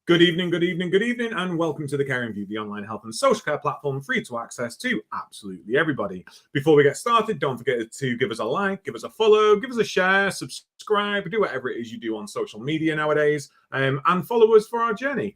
Good evening, and welcome to the Caring View, the online health and social care platform free to access to absolutely everybody. Before we get started, don't forget to give us a like, give us a follow, give us a share, subscribe, do whatever it is you do on social media nowadays, and follow us for our journey.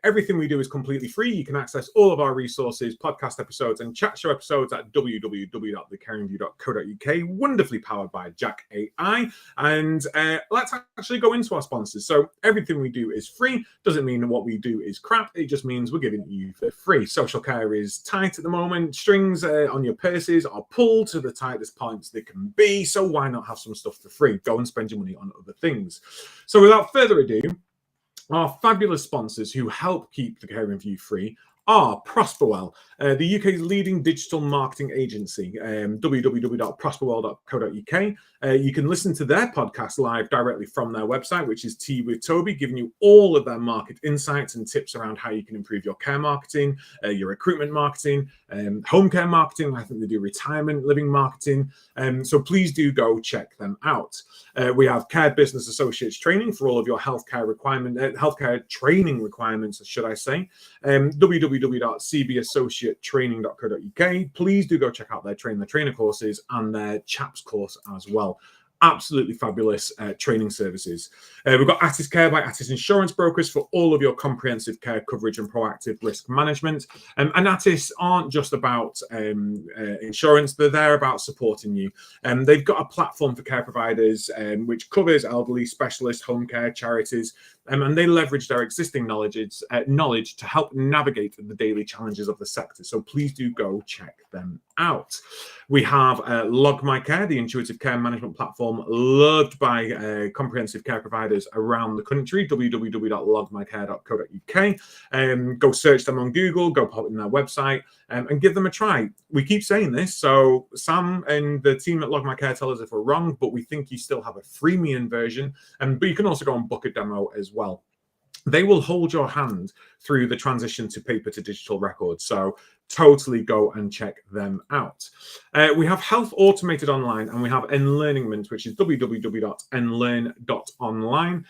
Everything we do is completely free. You can access all of our resources, podcast episodes, and chat show episodes at www.thecaringview.co.uk, wonderfully powered by Jack AI. And let's actually go into our sponsors. So everything we do is free. Doesn't mean what we do is crap. It just means we're giving it you for free. Social care is tight at the moment. Strings on your purses are pulled to the tightest points they can be. So why not have some stuff for free? Go and spend your money on other things. So without further ado, our fabulous sponsors who help keep the Caring View free are Prosperwell, the UK's leading digital marketing agency, www.prosperwell.co.uk. You can listen to their podcast live directly from their website, which is Tea with Toby, giving you all of their market insights and tips around how you can improve your care marketing, your recruitment marketing, home care marketing. I think they do retirement living marketing. So please do go check them out. We have Care Business Associates training for all of your healthcare training requirements, should I say. www.cbassociatetraining.co.uk. Please do go check out their Train the Trainer courses and their CHAPS course as well. Absolutely fabulous training services. We've got Attis Care by Attis Insurance Brokers for all of your comprehensive care coverage and proactive risk management. And Attis aren't just about insurance, they're there about supporting you. They've got a platform for care providers which covers elderly, specialist, home care, charities, and they leverage their existing knowledge to help navigate the daily challenges of the sector. So please do go check them out. We have Log My Care, the intuitive care management platform loved by comprehensive care providers around the country, www.logmycare.co.uk. Go search them on Google, go pop in their website and give them a try. We keep saying this, so Sam and the team at Log My Care tell us if we're wrong, but we think you still have a freemium version, but you can also go and book a demo as well. They will hold your hand through the transition to paper to digital records. So totally go and check them out. We have Health Automated Online and we have Enlearningment, which is www.enlearn.online.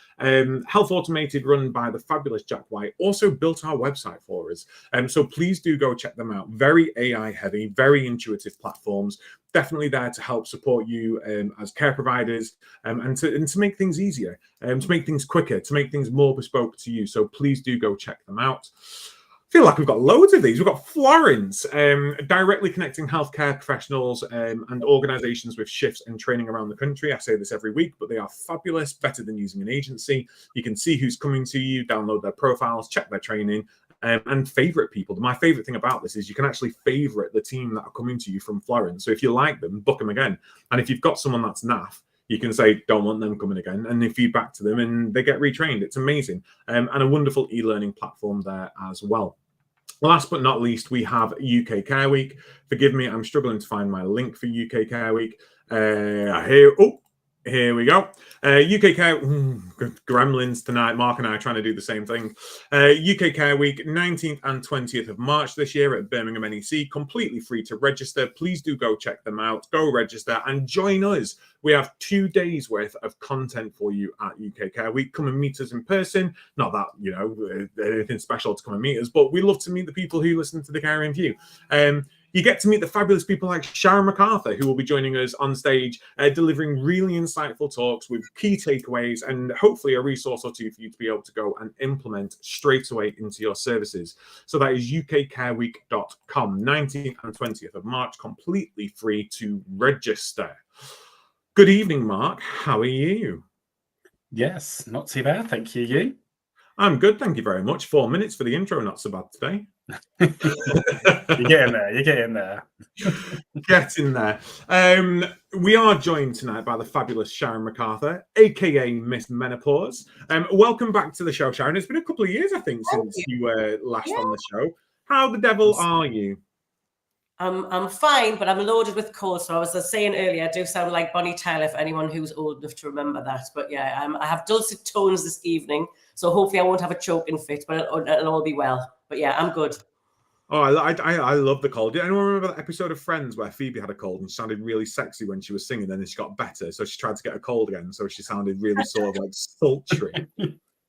Health Automated, run by the fabulous Jack White, also built our website for us. So please do go check them out. Very AI heavy, very intuitive platforms. Definitely there to help support you as care providers and to make things easier, to make things quicker, to make things more bespoke to you. So please do go check them out. I feel like we've got loads of these. We've got Florence, directly connecting healthcare professionals and organizations with shifts and training around the country. I say this every week, but they are fabulous, better than using an agency. You can see who's coming to you, download their profiles, check their training, and favorite people. My favorite thing about this is you can actually favorite the team that are coming to you from Florence. So if you like them, book them again. And if you've got someone that's naff, you can say, don't want them coming again, and they feed back to them and they get retrained. It's amazing. And a wonderful e-learning platform there as well. Last but not least, we have UK Care Week. Forgive me, I'm struggling to find my link for UK Care Week. Here we go. UK Care, gremlins tonight. Mark and I are trying to do the same thing. UK Care Week, 19th and 20th of March this year at Birmingham NEC. Completely free to register. Please do go check them out. Go register and join us. We have 2 days worth of content for you at UK Care Week. Come and meet us in person. Not that, anything special to come and meet us, but we love to meet the people who listen to the Caring View. You get to meet the fabulous people like Sharon MacArthur, who will be joining us on stage, delivering really insightful talks with key takeaways and hopefully a resource or two for you to be able to go and implement straight away into your services. So that is ukcareweek.com, 19th and 20th of March, completely free to register. Good evening, Mark. How are you? Yes, not too bad. Thank you. You? I'm good. Thank you very much. 4 minutes for the intro. Not so bad today. You're getting there. You're getting there. Get in there. We are joined tonight by the fabulous Sharon MacArthur, aka Miss Menopause. Welcome back to the show, Sharon. It's been a couple of years, I think, since you were last on the show. How the devil are you? I'm fine, but I'm loaded with cold. So I was saying earlier, I do sound like Bonnie Tyler for anyone who's old enough to remember that. But yeah, I have dulcet tones this evening, so hopefully I won't have a choking fit, but it'll all be well. But yeah, I'm good. Oh, I love the cold. Did anyone remember that episode of Friends where Phoebe had a cold and she sounded really sexy when she was singing, then she got better, so she tried to get a cold again, so she sounded really sort of like sultry.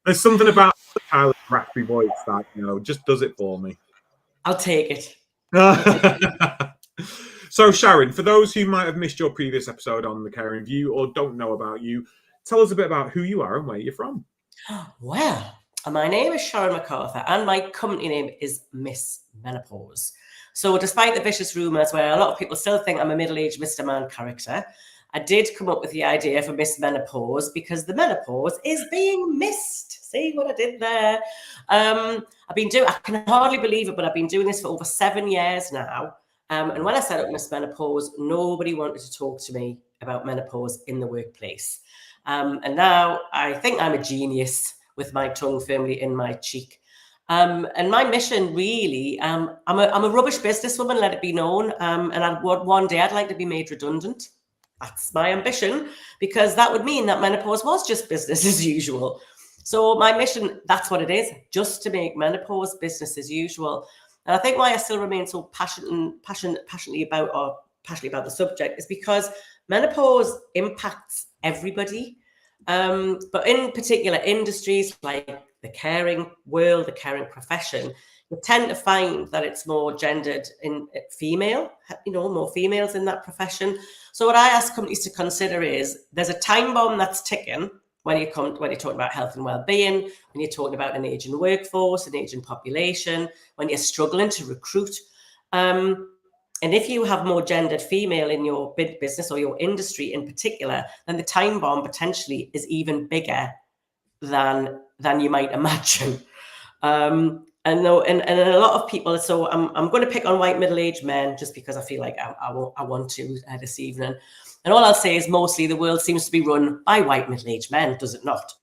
There's something about Tyler raspy voice that, just does it for me. I'll take it. So Sharon, for those who might have missed your previous episode on The Caring View or don't know about you, tell us a bit about who you are and where you're from. Well, my name is Sharon MacArthur and my company name is Miss Menopause. So despite the vicious rumours where a lot of people still think I'm a middle-aged Mr. Man character, I did come up with the idea for Miss Menopause because the menopause is being missed. See what I did there? I can hardly believe it, but I've been doing this for over 7 years now. And when I set up Miss Menopause, nobody wanted to talk to me about menopause in the workplace. And now I think I'm a genius with my tongue firmly in my cheek. And my mission really, I'm a rubbish businesswoman, let it be known. And one day I'd like to be made redundant. That's my ambition, because that would mean that menopause was just business as usual. So my mission, that's what it is, just to make menopause business as usual. And I think why I still remain so passionately about the subject is because menopause impacts everybody. But in particular industries like the caring world, the caring profession, you tend to find that it's more gendered in female, more females in that profession. So what I ask companies to consider is there's a time bomb that's ticking when you're talking about health and well-being, when you're talking about an aging workforce, an aging population, when you're struggling to recruit. And if you have more gendered female in your business or your industry in particular, then the time bomb potentially is even bigger than you might imagine. And a lot of people, so I'm going to pick on white middle-aged men just because I feel like I want to this evening. And all I'll say is mostly the world seems to be run by white middle-aged men, does it not?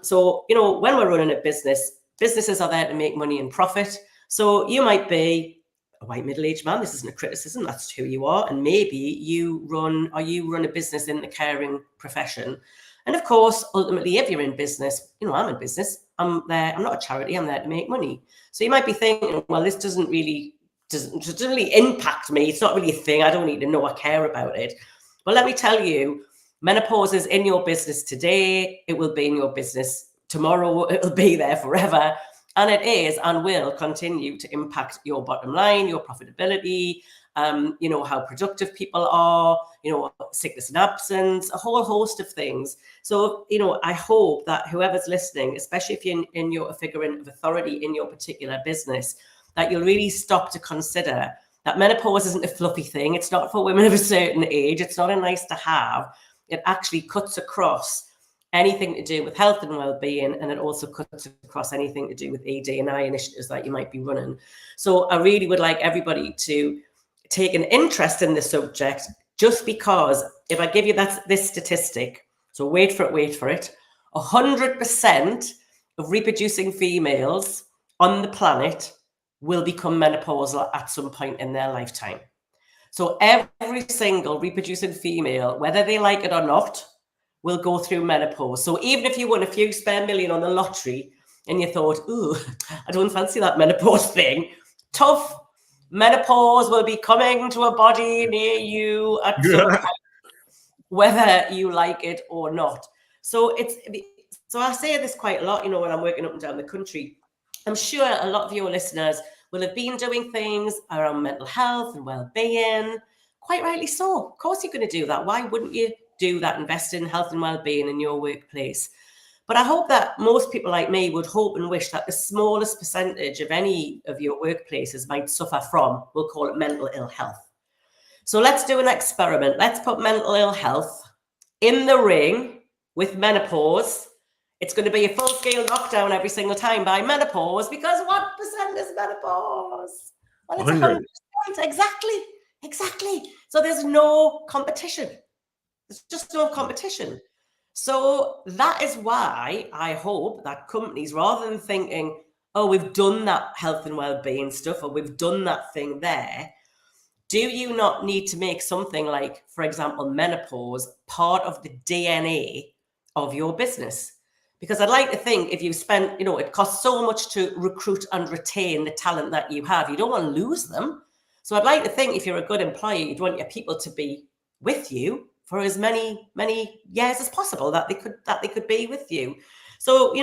So, when we're running a business, businesses are there to make money and profit. So you might be a white middle-aged man. This isn't a criticism. That's who you are. And maybe you run a business in the caring profession. And of course, ultimately, if you're in business, I'm in business. I'm there. I'm not a charity. I'm there to make money. So you might be thinking, well, this doesn't really impact me. It's not really a thing. I don't need to know. I care about it. But let me tell you, menopause is in your business today. It will be in your business tomorrow. It'll be there forever. And it is and will continue to impact your bottom line, your profitability, how productive people are, sickness and absence, a whole host of things. So, I hope that whoever's listening, especially if you're a figure of authority in your particular business, that you'll really stop to consider that menopause isn't a fluffy thing. It's not for women of a certain age. It's not a nice to have. It actually cuts across anything to do with health and well-being, and it also cuts across anything to do with ED&I initiatives that you might be running. So I really would like everybody to take an interest in the subject, just because if I give you this statistic, so wait for it, 100% of reproducing females on the planet will become menopausal at some point in their lifetime. So every single reproducing female, whether they like it or not, will go through menopause. So even if you won a few spare million on the lottery and you thought, ooh, I don't fancy that menopause thing, tough. Menopause will be coming to a body near you at some point, whether you like it or not. So I say this quite a lot, when I'm working up and down the country. I'm sure a lot of your listeners will have been doing things around mental health and well-being. Quite rightly so. Of course you're going to do that. Why wouldn't you do that? Invest in health and well-being in your workplace. But I hope that most people like me would hope and wish that the smallest percentage of any of your workplaces might suffer from, we'll call it mental ill health. So let's do an experiment. Let's put mental ill health in the ring with menopause. It's going to be a full-scale knockdown every single time by menopause, because what percent is menopause? Well, it's 100%. Exactly. So there's no competition. There's just no competition. So that is why I hope that companies, rather than thinking, oh, we've done that health and well-being stuff, or we've done that thing there, do you not need to make something like, for example, menopause part of the DNA of your business? Because I'd like to think if you've spent, it costs so much to recruit and retain the talent that you have, you don't want to lose them. So I'd like to think if you're a good employer, you'd want your people to be with you for as many years as possible that they could be with you. So,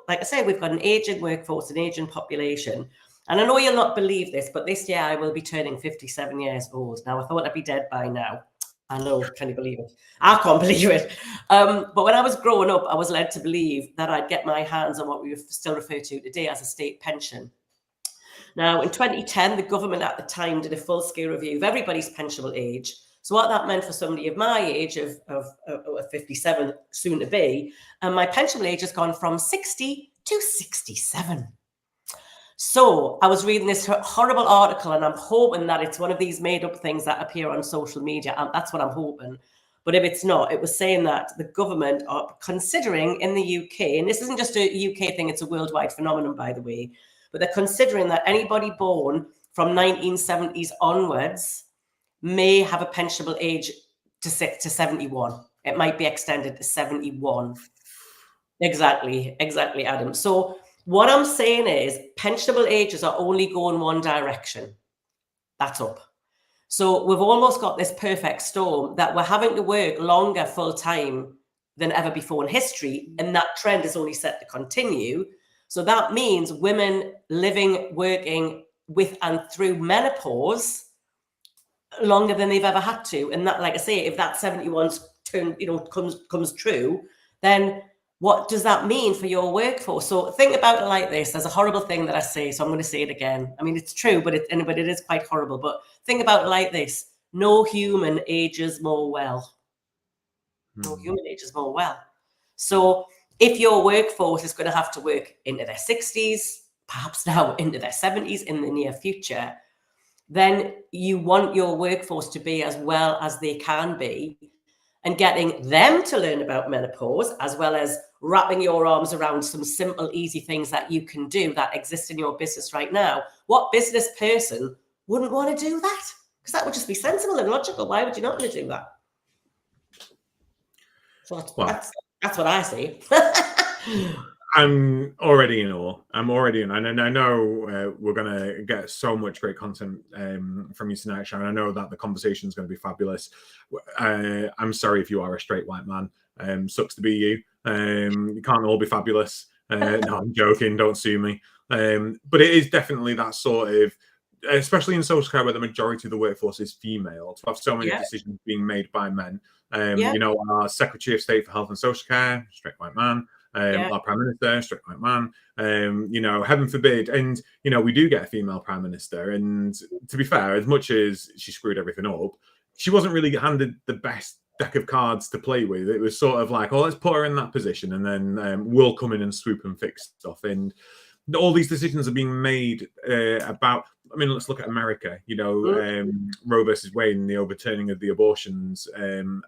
like I say, we've got an aging workforce, an aging population. And I know you'll not believe this, but this year I will be turning 57 years old. Now, I thought I'd be dead by now. I know, can you believe it? I can't believe it. But when I was growing up, I was led to believe that I'd get my hands on what we still refer to today as a state pension. Now, in 2010, the government at the time did a full-scale review of everybody's pensionable age. So what that meant for somebody of my age of 57, soon to be, and my pensionable age has gone from 60 to 67. So I was reading this horrible article, and I'm hoping that it's one of these made-up things that appear on social media. And that's what I'm hoping. But if it's not, it was saying that the government are considering in the UK, and this isn't just a UK thing, it's a worldwide phenomenon, by the way, but they're considering that anybody born from 1970s onwards may have a pensionable age to 71. It might be extended to 71. Exactly, Adam. So what I'm saying is pensionable ages are only going one direction. That's up. So we've almost got this perfect storm that we're having to work longer full time than ever before in history. And that trend is only set to continue. So that means women living, working with and through menopause longer than they've ever had to. And that, like I say, if that 71's turn, comes true, then what does that mean for your workforce? So think about it like this. There's a horrible thing that I say, so I'm going to say it again. I mean, it's true, but it is quite horrible. But think about it like this. No human ages more well. No human ages more well. So if your workforce is going to have to work into their 60s, perhaps now into their 70s in the near future, then you want your workforce to be as well as they can be, and getting them to learn about menopause, as well as wrapping your arms around some simple, easy things that you can do that exist in your business right now. What business person wouldn't want to do that? Because that would just be sensible and logical. Why would you not want to do that? So that's what I see. I'm already in awe. I'm already in, and I know we're going to get so much great content from you tonight, Sharon. I know that the conversation is going to be fabulous. I'm sorry if you are a straight white man. Sucks to be you. You can't all be fabulous. No, I'm joking. Don't sue me. But it is definitely that sort of, especially in social care where the majority of the workforce is female, to have so many decisions being made by men. Our Secretary of State for Health and Social Care, straight white man. Our Prime Minister, straight white man, heaven forbid. And, we do get a female Prime Minister. And to be fair, as much as she screwed everything up, she wasn't really handed the best deck of cards to play with. It was sort of like, oh, let's put her in that position and then we'll come in and swoop and fix stuff. And all these decisions are being made about, let's look at America, Roe versus Wade and the overturning of the abortions. And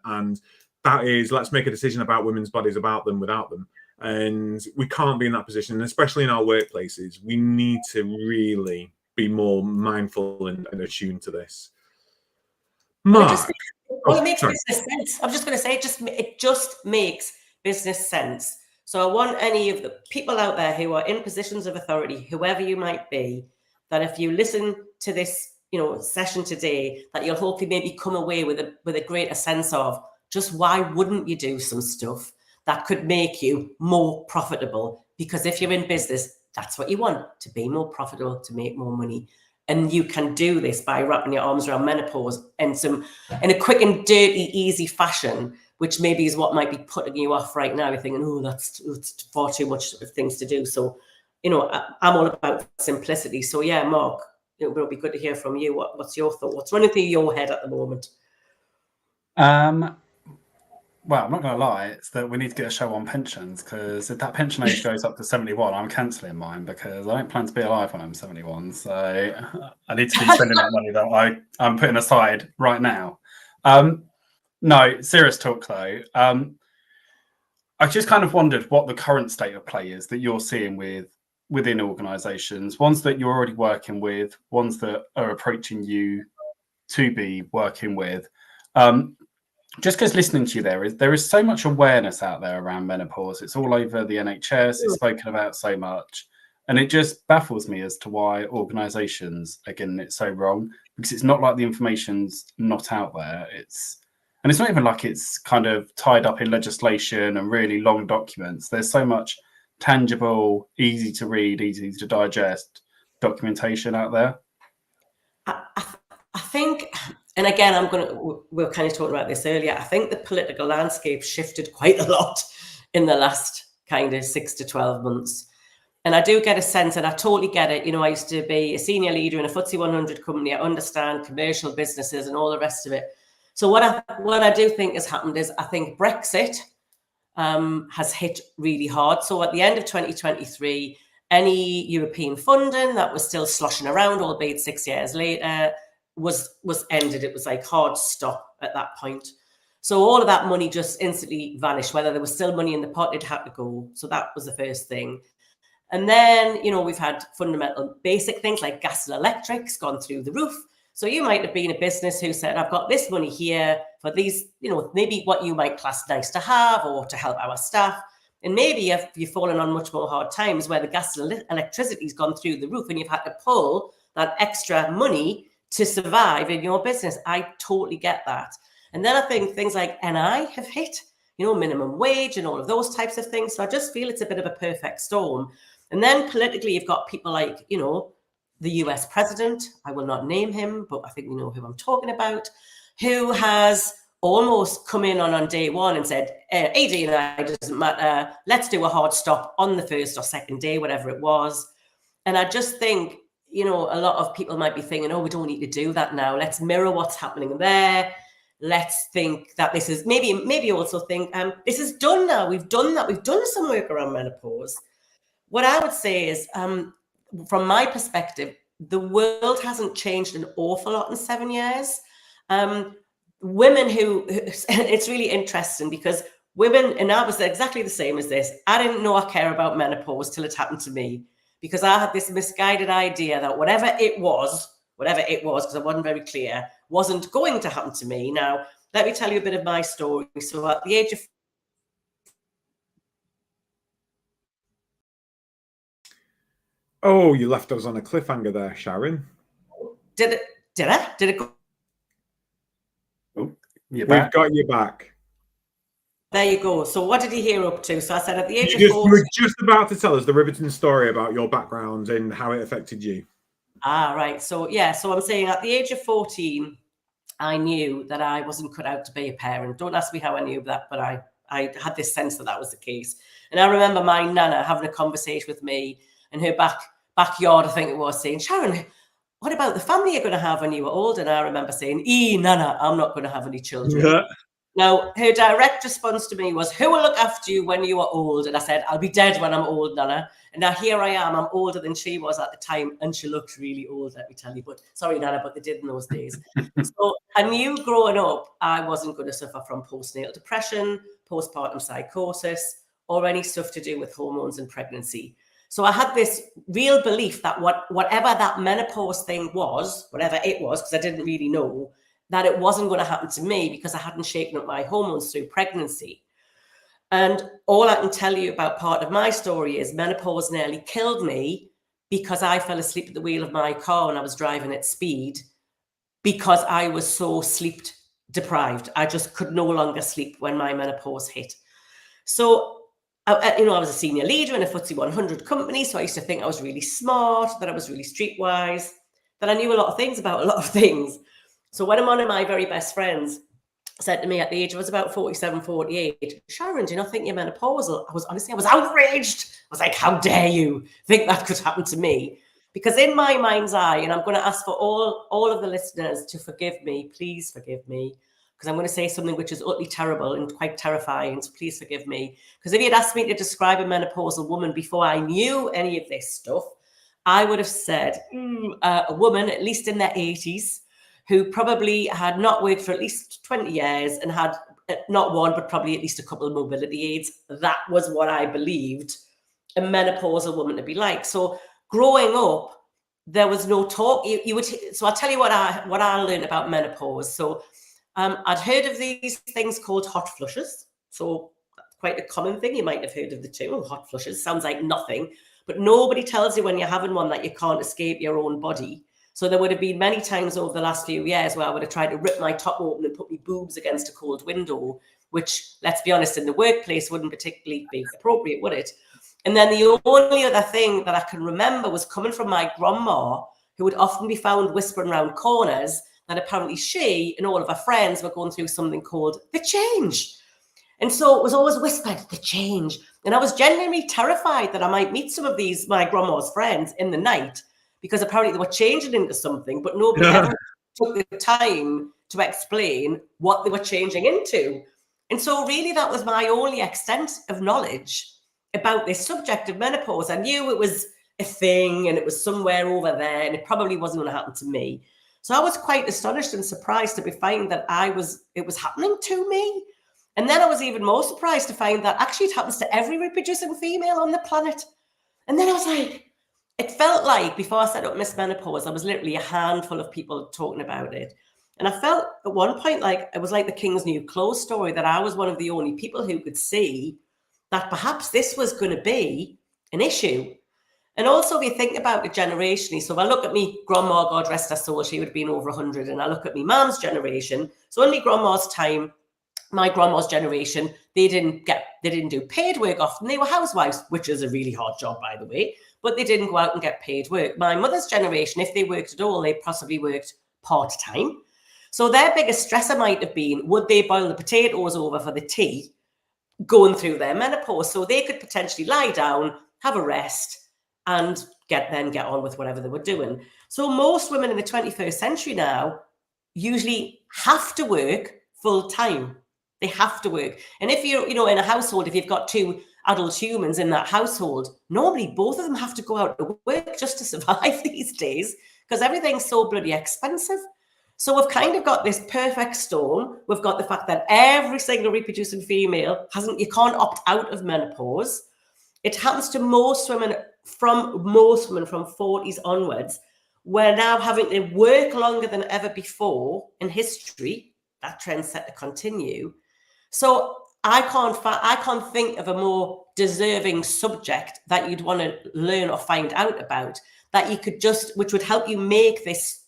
that is, let's make a decision about women's bodies, about them, without them. And we can't be in that position, and especially in our workplaces. We need to really be more mindful and attuned to this. Mark, it makes business sense. I'm just going to say it just makes business sense. So I want any of the people out there who are in positions of authority, whoever you might be, that if you listen to this, session today, that you'll hopefully maybe come away with a greater sense of just why wouldn't you do some stuff that could make you more profitable? Because if you're in business, that's what you want, to be more profitable, to make more money. And you can do this by wrapping your arms around menopause in a quick and dirty, easy fashion, which maybe is what might be putting you off right now. You're thinking, oh, that's far too much of things to do. So, I'm all about simplicity. So yeah, Mark, it would be good to hear from you. What's your thought? What's running through your head at the moment? Well, I'm not going to lie, it's that we need to get a show on pensions, because if that pension age goes up to 71, I'm cancelling mine, because I don't plan to be alive when I'm 71. So I need to be spending that money that I'm putting aside right now. No, serious talk though. I just kind of wondered what the current state of play is that you're seeing within organisations, ones that you're already working with, ones that are approaching you to be working with. Just because listening to you there is so much awareness out there around menopause. It's all over the NHS. It's spoken about so much. And it just baffles me as to why organisations are getting it so wrong, because it's not like the information's not out there. It's not even like it's kind of tied up in legislation and really long documents. There's so much tangible, easy to read, easy to digest documentation out there? I think, and again, we were kind of talking about this earlier, I think the political landscape shifted quite a lot in the last kind of 6 to 12 months. And I do get a sense, and I totally get it. You know, I used to be a senior leader in a FTSE 100 company. I understand commercial businesses and all the rest of it. So what I do think has happened is I think Brexit has hit really hard. So at the end of 2023, any European funding that was still sloshing around, albeit 6 years later, was ended. It was like hard stop at that point. So all of that money just instantly vanished. Whether there was still money in the pot, it had to go. So that was the first thing. And then, you know, we've had fundamental basic things like gas and electric's gone through the roof. So you might have been a business who said, I've got this money here for these, you know, maybe what you might class nice to have or to help our staff. And maybe you've fallen on much more hard times where the gas and electricity's gone through the roof and you've had to pull that extra money to survive in your business. I totally get that. And then I think things like NI have hit, you know, minimum wage and all of those types of things. So I just feel it's a bit of a perfect storm. And then politically, you've got people like, you know, the US president, I will not name him, but I think we know who I'm talking about, who has almost come in on day one and said, AD and I, doesn't matter, let's do a hard stop on the first or second day, whatever it was. And I just think, you know, a lot of people might be thinking, oh, we don't need to do that now. Let's mirror what's happening there. Let's think that this is, maybe also think, this is done now. We've done that. We've done some work around menopause. What I would say is, from my perspective, the world hasn't changed an awful lot in 7 years. Women it's really interesting because women, and I was exactly the same as this. I didn't know I care about menopause till it happened to me because I had this misguided idea that whatever it was, because I wasn't very clear, wasn't going to happen to me. Now, let me tell you a bit of my story. So at the age of Oh, you left us on a cliffhanger there, Sharon. Did it go? Oh, We've got you back. There you go. So what did you hear up to? So I said at the age of 40... You were just about to tell us the riveting story about your background and how it affected you. Right. So, yeah. So I'm saying at the age of 14, I knew that I wasn't cut out to be a parent. Don't ask me how I knew that, but I had this sense that was the case. And I remember my nana having a conversation with me in her backyard, I think it was, saying, Sharon, what about the family you're going to have when you were old? And I remember saying, nana, I'm not going to have any children. Yeah. Now, her direct response to me was, who will look after you when you are old? And I said, I'll be dead when I'm old, Nana. And now here I am. I'm older than she was at the time. And she looked really old, let me tell you. But sorry, Nana, but they did in those days. So I knew growing up, I wasn't going to suffer from postnatal depression, postpartum psychosis, or any stuff to do with hormones and pregnancy. So I had this real belief that whatever that menopause thing was, whatever it was, because I didn't really know, that it wasn't going to happen to me because I hadn't shaken up my hormones through pregnancy. And all I can tell you about part of my story is menopause nearly killed me because I fell asleep at the wheel of my car when I was driving at speed because I was so sleep deprived. I just could no longer sleep when my menopause hit. So, I was a senior leader in a FTSE 100 company, so I used to think I was really smart, that I was really streetwise, that I knew a lot of things about a lot of things. So when one of my very best friends said to me at the age of about 47, 48, Sharon, do you not think you're menopausal? I was outraged. I was like, how dare you think that could happen to me? Because in my mind's eye, and I'm going to ask for all of the listeners to forgive me, please forgive me, because I'm going to say something which is utterly terrible and quite terrifying, so please forgive me. Because if you had asked me to describe a menopausal woman before I knew any of this stuff, I would have said a woman, at least in their 80s, who probably had not worked for at least 20 years and had not one, but probably at least a couple of mobility aids. That was what I believed a menopausal woman to be like. So growing up, there was no talk. So I'll tell you what I learned about menopause. So I'd heard of these things called hot flushes. So that's quite a common thing. You might have heard of the two. Hot flushes sounds like nothing, but nobody tells you when you're having one that you can't escape your own body. So there would have been many times over the last few years where I would have tried to rip my top open and put my boobs against a cold window, which, let's be honest, in the workplace wouldn't particularly be appropriate, would it? And then the only other thing that I can remember was coming from my grandma, who would often be found whispering around corners that apparently she and all of her friends were going through something called the change. And so it was always whispered, the change. And I was genuinely terrified that I might meet some of these, my grandma's friends, in the night, because apparently they were changing into something, but nobody ever took the time to explain what they were changing into. And so really that was my only extent of knowledge about this subject of menopause. I knew it was a thing and it was somewhere over there and it probably wasn't going to happen to me. So I was quite astonished and surprised to find that it was happening to me. And then I was even more surprised to find that actually it happens to every reproducing female on the planet. And then I was like, it felt like before I set up Miss Menopause, there was literally a handful of people talking about it. And I felt at one point like it was like the King's New Clothes story, that I was one of the only people who could see that perhaps this was going to be an issue. And also, if you think about it generationally, so if I look at me grandma, God rest her soul, she would have been over 100, and I look at me mum's generation, so only grandma's time, my grandma's generation, they didn't do paid work often. They were housewives, which is a really hard job, by the way, but they didn't go out and get paid work. My mother's generation, if they worked at all, they possibly worked part-time. So their biggest stressor might have been, would they boil the potatoes over for the tea going through their menopause? So they could potentially lie down, have a rest, and get on with whatever they were doing. So most women in the 21st century now usually have to work full-time. They have to work. And if you're, in a household, if you've got two adult humans in that household, normally both of them have to go out to work just to survive these days, because everything's so bloody expensive. So we've kind of got this perfect storm. We've got the fact that every single reproducing female you can't opt out of menopause. It happens to most women from 40s onwards. We're now having to work longer than ever before in history. That trend's set to continue. So I can't think of a more deserving subject that you'd want to learn or find out about, that you could which would help you make this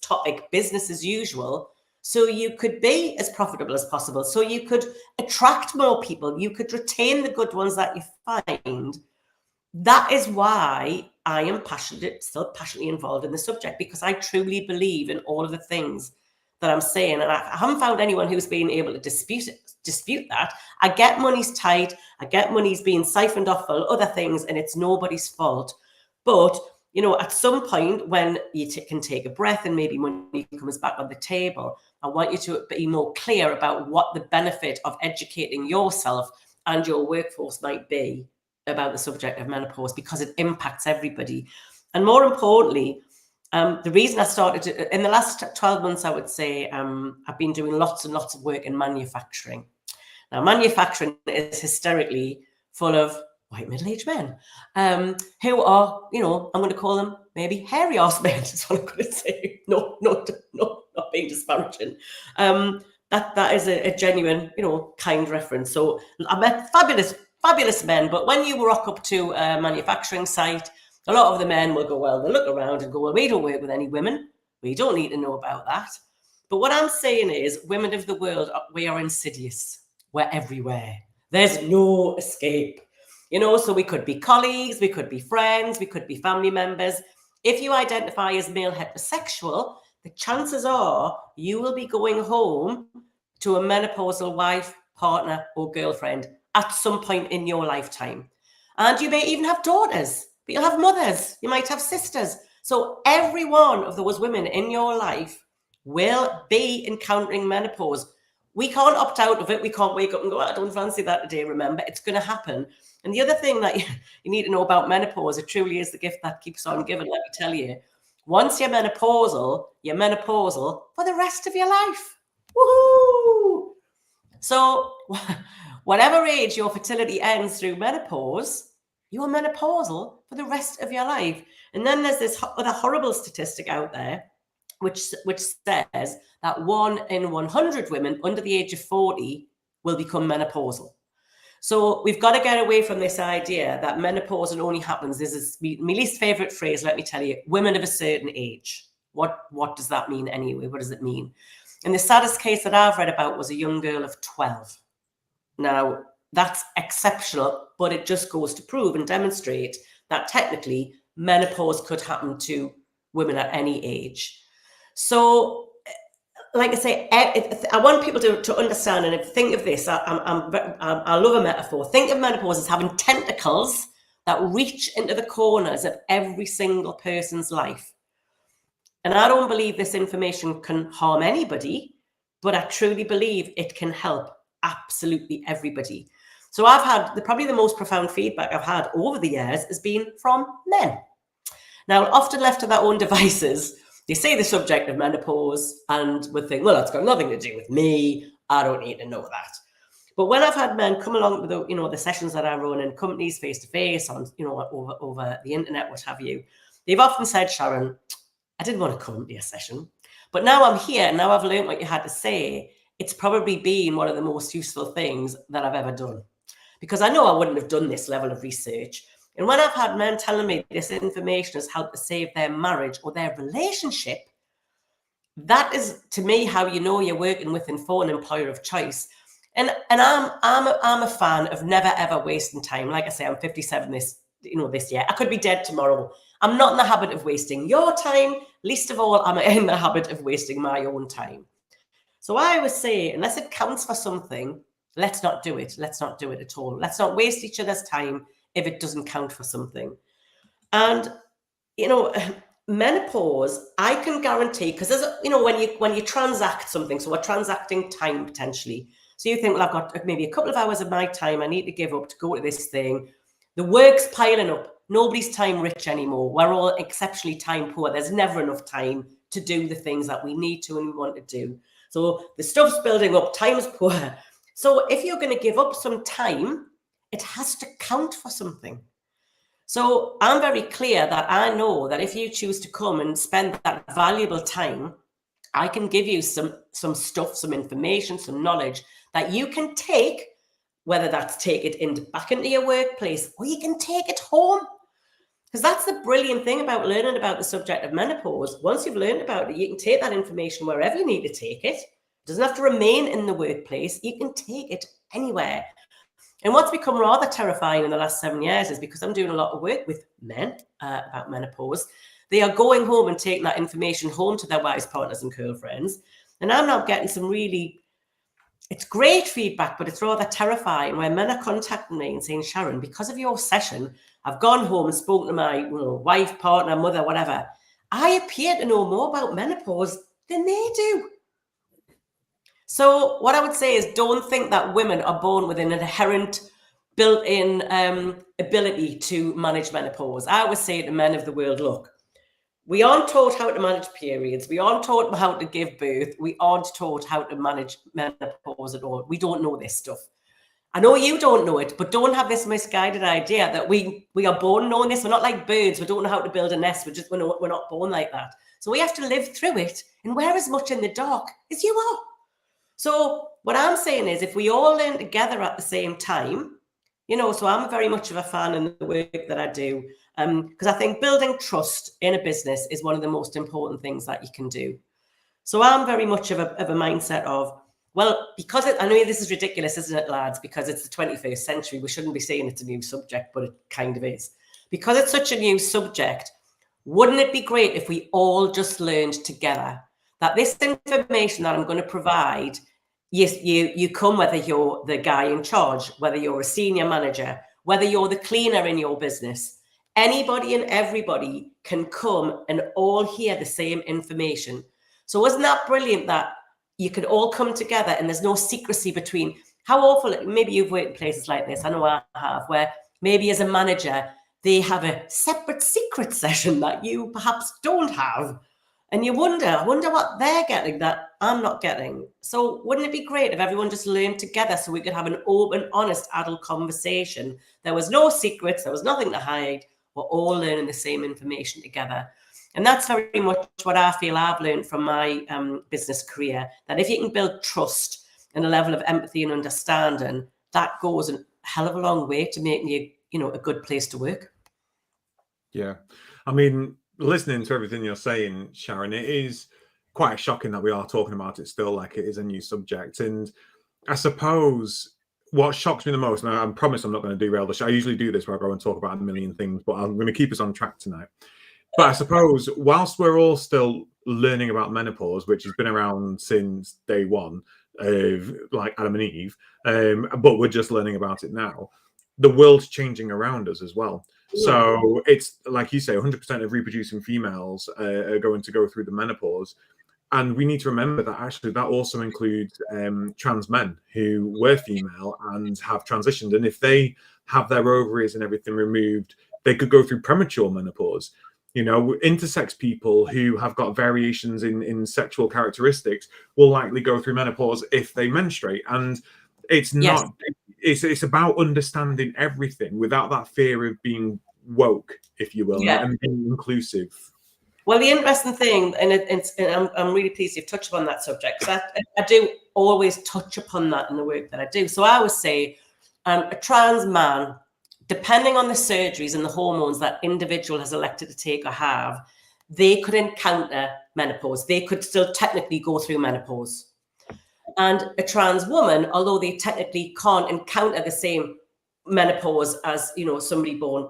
topic business as usual, so you could be as profitable as possible, so you could attract more people, you could retain the good ones that you find. That is why I am still passionately involved in the subject, because I truly believe in all of the things that I'm saying, and I haven't found anyone who's been able to dispute that. I get money's tight, I get money's being siphoned off for other things, and it's nobody's fault. But at some point when you can take a breath and maybe money comes back on the table, I want you to be more clear about what the benefit of educating yourself and your workforce might be about the subject of menopause, because it impacts everybody. And more importantly, the reason I started in the last 12 months, I would say, I've been doing lots and lots of work in manufacturing. Now, manufacturing is hysterically full of white middle-aged men who are, I'm going to call them maybe hairy ass men. That's what I'm going to say. No, not being disparaging. That is a genuine, kind reference. So I met fabulous men, but when you rock up to a manufacturing site, a lot of the men will go, well, they look around and go, well, we don't work with any women. We don't need to know about that. But what I'm saying is, women of the world, we are insidious. We're everywhere. There's no escape. So we could be colleagues, we could be friends, we could be family members. If you identify as male heterosexual, the chances are you will be going home to a menopausal wife, partner, or girlfriend at some point in your lifetime. And you may even have daughters. But you'll have mothers, you might have sisters. So every one of those women in your life will be encountering menopause. We can't opt out of it. We can't wake up and go, I don't fancy that today. Remember, it's going to happen. And the other thing that you need to know about menopause, it truly is the gift that keeps on giving, let me tell you. Once you're menopausal for the rest of your life. Woohoo! So whatever age your fertility ends through menopause, you are menopausal for the rest of your life. And then there's this other horrible statistic out there, which says that 1 in 100 women under the age of 40 will become menopausal. So we've got to get away from this idea that menopause only happens. This is my least favorite phrase, let me tell you, women of a certain age. What does that mean anyway? What does it mean? And the saddest case that I've read about was a young girl of 12. Now, that's exceptional but it just goes to prove and demonstrate that technically menopause could happen to women at any age. So, like I say, I want people to understand and think of this. I love a metaphor. Think of menopause as having tentacles that reach into the corners of every single person's life. And I don't believe this information can harm anybody, but I truly believe it can help absolutely everybody. So I've had probably the most profound feedback I've had over the years has been from men. Now, often left to their own devices, they say the subject of menopause and would think, well, that's got nothing to do with me. I don't need to know that. But when I've had men come along with the sessions that I run in companies face to face, on over the internet, what have you, they've often said, Sharon, I didn't want to come to your session, but now I'm here. Now I've learned what you had to say. It's probably been one of the most useful things that I've ever done, because I know I wouldn't have done this level of research. And when I've had men telling me this information has helped to save their marriage or their relationship, that is, to me, how you know you're working with an employer of choice. And I'm a fan of never ever wasting time. Like I say, I'm 57 this year. I could be dead tomorrow. I'm not in the habit of wasting your time. Least of all, I'm in the habit of wasting my own time. So I always say, unless it counts for something, let's not do it. Let's not do it at all. Let's not waste each other's time if it doesn't count for something. And, menopause, I can guarantee, because there's, when you transact something, so we're transacting time potentially. So you think, well, I've got maybe a couple of hours of my time I need to give up to go to this thing. The work's piling up. Nobody's time rich anymore. We're all exceptionally time poor. There's never enough time to do the things that we need to and we want to do. So the stuff's building up, time's poor. So if you're going to give up some time, it has to count for something. So I'm very clear that I know that if you choose to come and spend that valuable time, I can give you some stuff, some information, some knowledge that you can take, whether that's take it back into your workplace or you can take it home. Because that's the brilliant thing about learning about the subject of menopause. Once you've learned about it, you can take that information wherever you need to take it. It doesn't have to remain in the workplace. You can take it anywhere. And what's become rather terrifying in the last 7 years is, because I'm doing a lot of work with men about menopause, they are going home and taking that information home to their wives, partners and girlfriends. And I'm now getting some really, it's great feedback, but it's rather terrifying where men are contacting me and saying, Sharon, because of your session, I've gone home and spoken to my wife, partner, mother, whatever. I appear to know more about menopause than they do. So what I would say is, don't think that women are born with an inherent built-in ability to manage menopause. I always say to men of the world, look, we aren't taught how to manage periods. We aren't taught how to give birth. We aren't taught how to manage menopause at all. We don't know this stuff. I know you don't know it, but don't have this misguided idea that we are born knowing this. We're not like birds. We don't know how to build a nest. We're not born like that. So we have to live through it, and we're as much in the dark as you are. So what I'm saying is, if we all learn together at the same time, so I'm very much of a fan in the work that I do, because I think building trust in a business is one of the most important things that you can do. So I'm very much of a mindset of, well, because I know this is ridiculous, isn't it, lads? Because it's the 21st century, we shouldn't be saying it's a new subject, but it kind of is. Because it's such a new subject, wouldn't it be great if we all just learned together that this information that I'm going to provide, you come, whether you're the guy in charge, whether you're a senior manager, whether you're the cleaner in your business, anybody and everybody can come and all hear the same information. So isn't that brilliant that you can all come together and there's no secrecy between? How awful, maybe you've worked in places like this, I know I have, where maybe as a manager, they have a separate secret session that you perhaps don't have. And I wonder what they're getting that I'm not getting. So wouldn't it be great if everyone just learned together so we could have an open, honest, adult conversation? There was no secrets. There was nothing to hide. We're all learning the same information together. And that's very much what I feel I've learned from my business career, that if you can build trust and a level of empathy and understanding, that goes a hell of a long way to making you, a good place to work. Yeah. I mean, listening to everything you're saying, Sharon, it is quite shocking that we are talking about it still like it is a new subject. And I suppose what shocks me the most, and I promise I'm not going to derail the show. I usually do this where I go and talk about a million things, but I'm going to keep us on track tonight. But I suppose whilst we're all still learning about menopause, which has been around since day one, like Adam and Eve, but we're just learning about it now, the world's changing around us as well. So it's like you say, 100% of reproducing females are going to go through the menopause. And we need to remember that actually that also includes trans men who were female and have transitioned. And if they have their ovaries and everything removed, they could go through premature menopause. You know, intersex people who have got variations in sexual characteristics will likely go through menopause if they menstruate. And it's not, it's about understanding everything without that fear of being woke, if you will, and being inclusive. Well, the interesting thing, and I'm really pleased you've touched upon that subject, because I do always touch upon that in the work that I do. So I would say a trans man, depending on the surgeries and the hormones that individual has elected to take or have, they could encounter menopause. They could still technically go through menopause. And a trans woman, although they technically can't encounter the same menopause as, you know, somebody born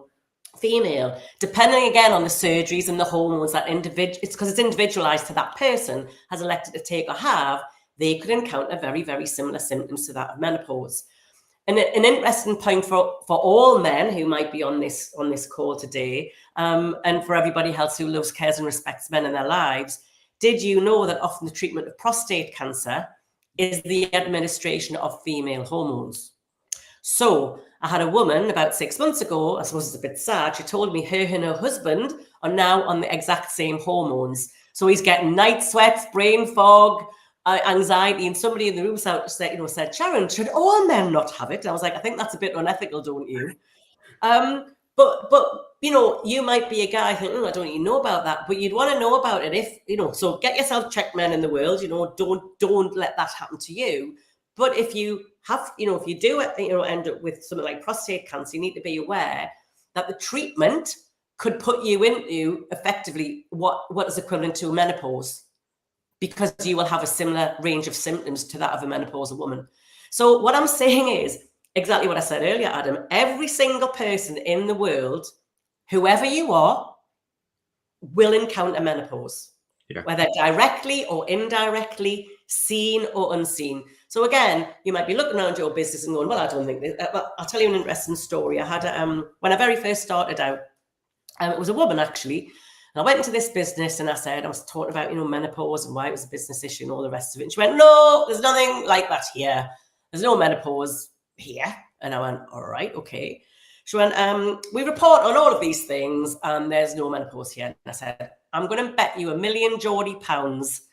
female, depending again on the surgeries and the hormones that it's because it's individualized to that person has elected to take or have, they could encounter very, very similar symptoms to that of menopause. And an interesting point for all men who might be on this call today, and for everybody else who loves, cares and respects men in their lives, did you know that often the treatment of prostate cancer is the administration of female hormones? So I had a woman about 6 months ago, I suppose it's a bit sad, she told me her and her husband are now on the exact same hormones. So he's getting night sweats, brain fog, anxiety, and somebody in the room said, Sharon, should all men not have it? And I was like, I think that's a bit unethical, don't you? But you know, you might be a guy thinking, I don't even know about that, but you'd want to know about it if, you know, so get yourself checked, men in the world, you know, don't let that happen to you. But if you have, you know, if you do, you know, end up with something like prostate cancer, you need to be aware that the treatment could put you into effectively what is equivalent to menopause, because you will have a similar range of symptoms to that of a menopausal woman. So what I'm saying is exactly what I said earlier, Adam. Every single person in the world, whoever you are, will encounter menopause, whether directly or indirectly, seen or unseen. So again, you might be looking around your business and going, well, I don't think this. I'll tell you an interesting story. I had when I very first started out, it was a woman actually, and I went into this business and I was talking about, you know, menopause and why it was a business issue and all the rest of it. And she went, no, there's nothing like that here. There's no menopause here. And I went, all right, okay. She went, we report on all of these things and there's no menopause here. And I said, I'm going to bet you £1 million Geordie pounds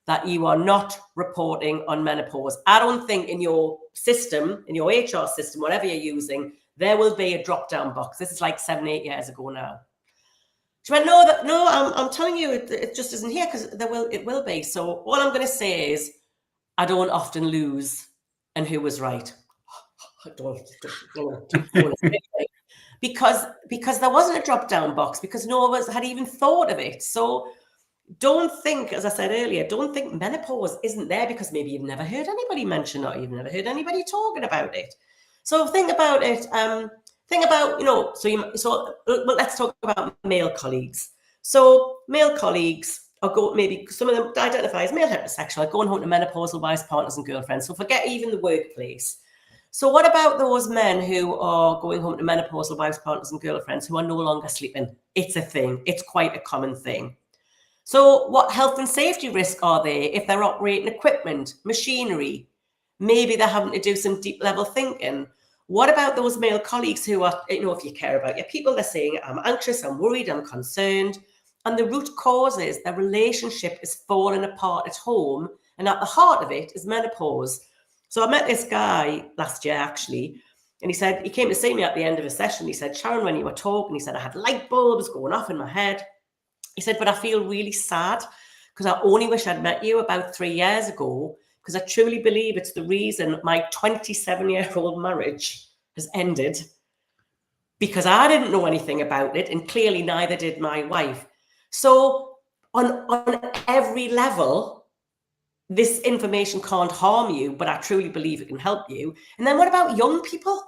that you are not reporting on menopause. I don't think in your system, in your HR system, whatever you're using, there will be a drop-down box. This is like 7-8 years ago now. She went, no, I'm telling you, it just isn't here, because it will be. So all I'm going to say is, I don't often lose, and who was right? because there wasn't a drop-down box, because no of us had even thought of it. So don't think, as I said earlier, don't think menopause isn't there because maybe you've never heard anybody mention it, or you've never heard anybody talking about it. So think about it. Think about, you know, well, let's talk about male colleagues. So male colleagues maybe some of them identify as male heterosexual, are going home to menopausal wives, partners and girlfriends. So forget even the workplace. So what about those men who are going home to menopausal wives, partners and girlfriends who are no longer sleeping? It's a thing. It's quite a common thing. So what health and safety risk are they if they're operating equipment, machinery? Maybe they're having to do some deep level thinking. What about those male colleagues who are, you know, if you care about your people, they're saying, I'm anxious, I'm worried, I'm concerned. And the root cause is their relationship is falling apart at home. And at the heart of it is menopause. So I met this guy last year, actually, and he came to see me at the end of a session. He said, Sharon, when you were talking, he said, I had light bulbs going off in my head. He said, but I feel really sad because I only wish I'd met you about 3 years ago, because I truly believe it's the reason my 27-year-old marriage has ended, because I didn't know anything about it, and clearly neither did my wife. So on every level, this information can't harm you, but I truly believe it can help you. And then what about young people?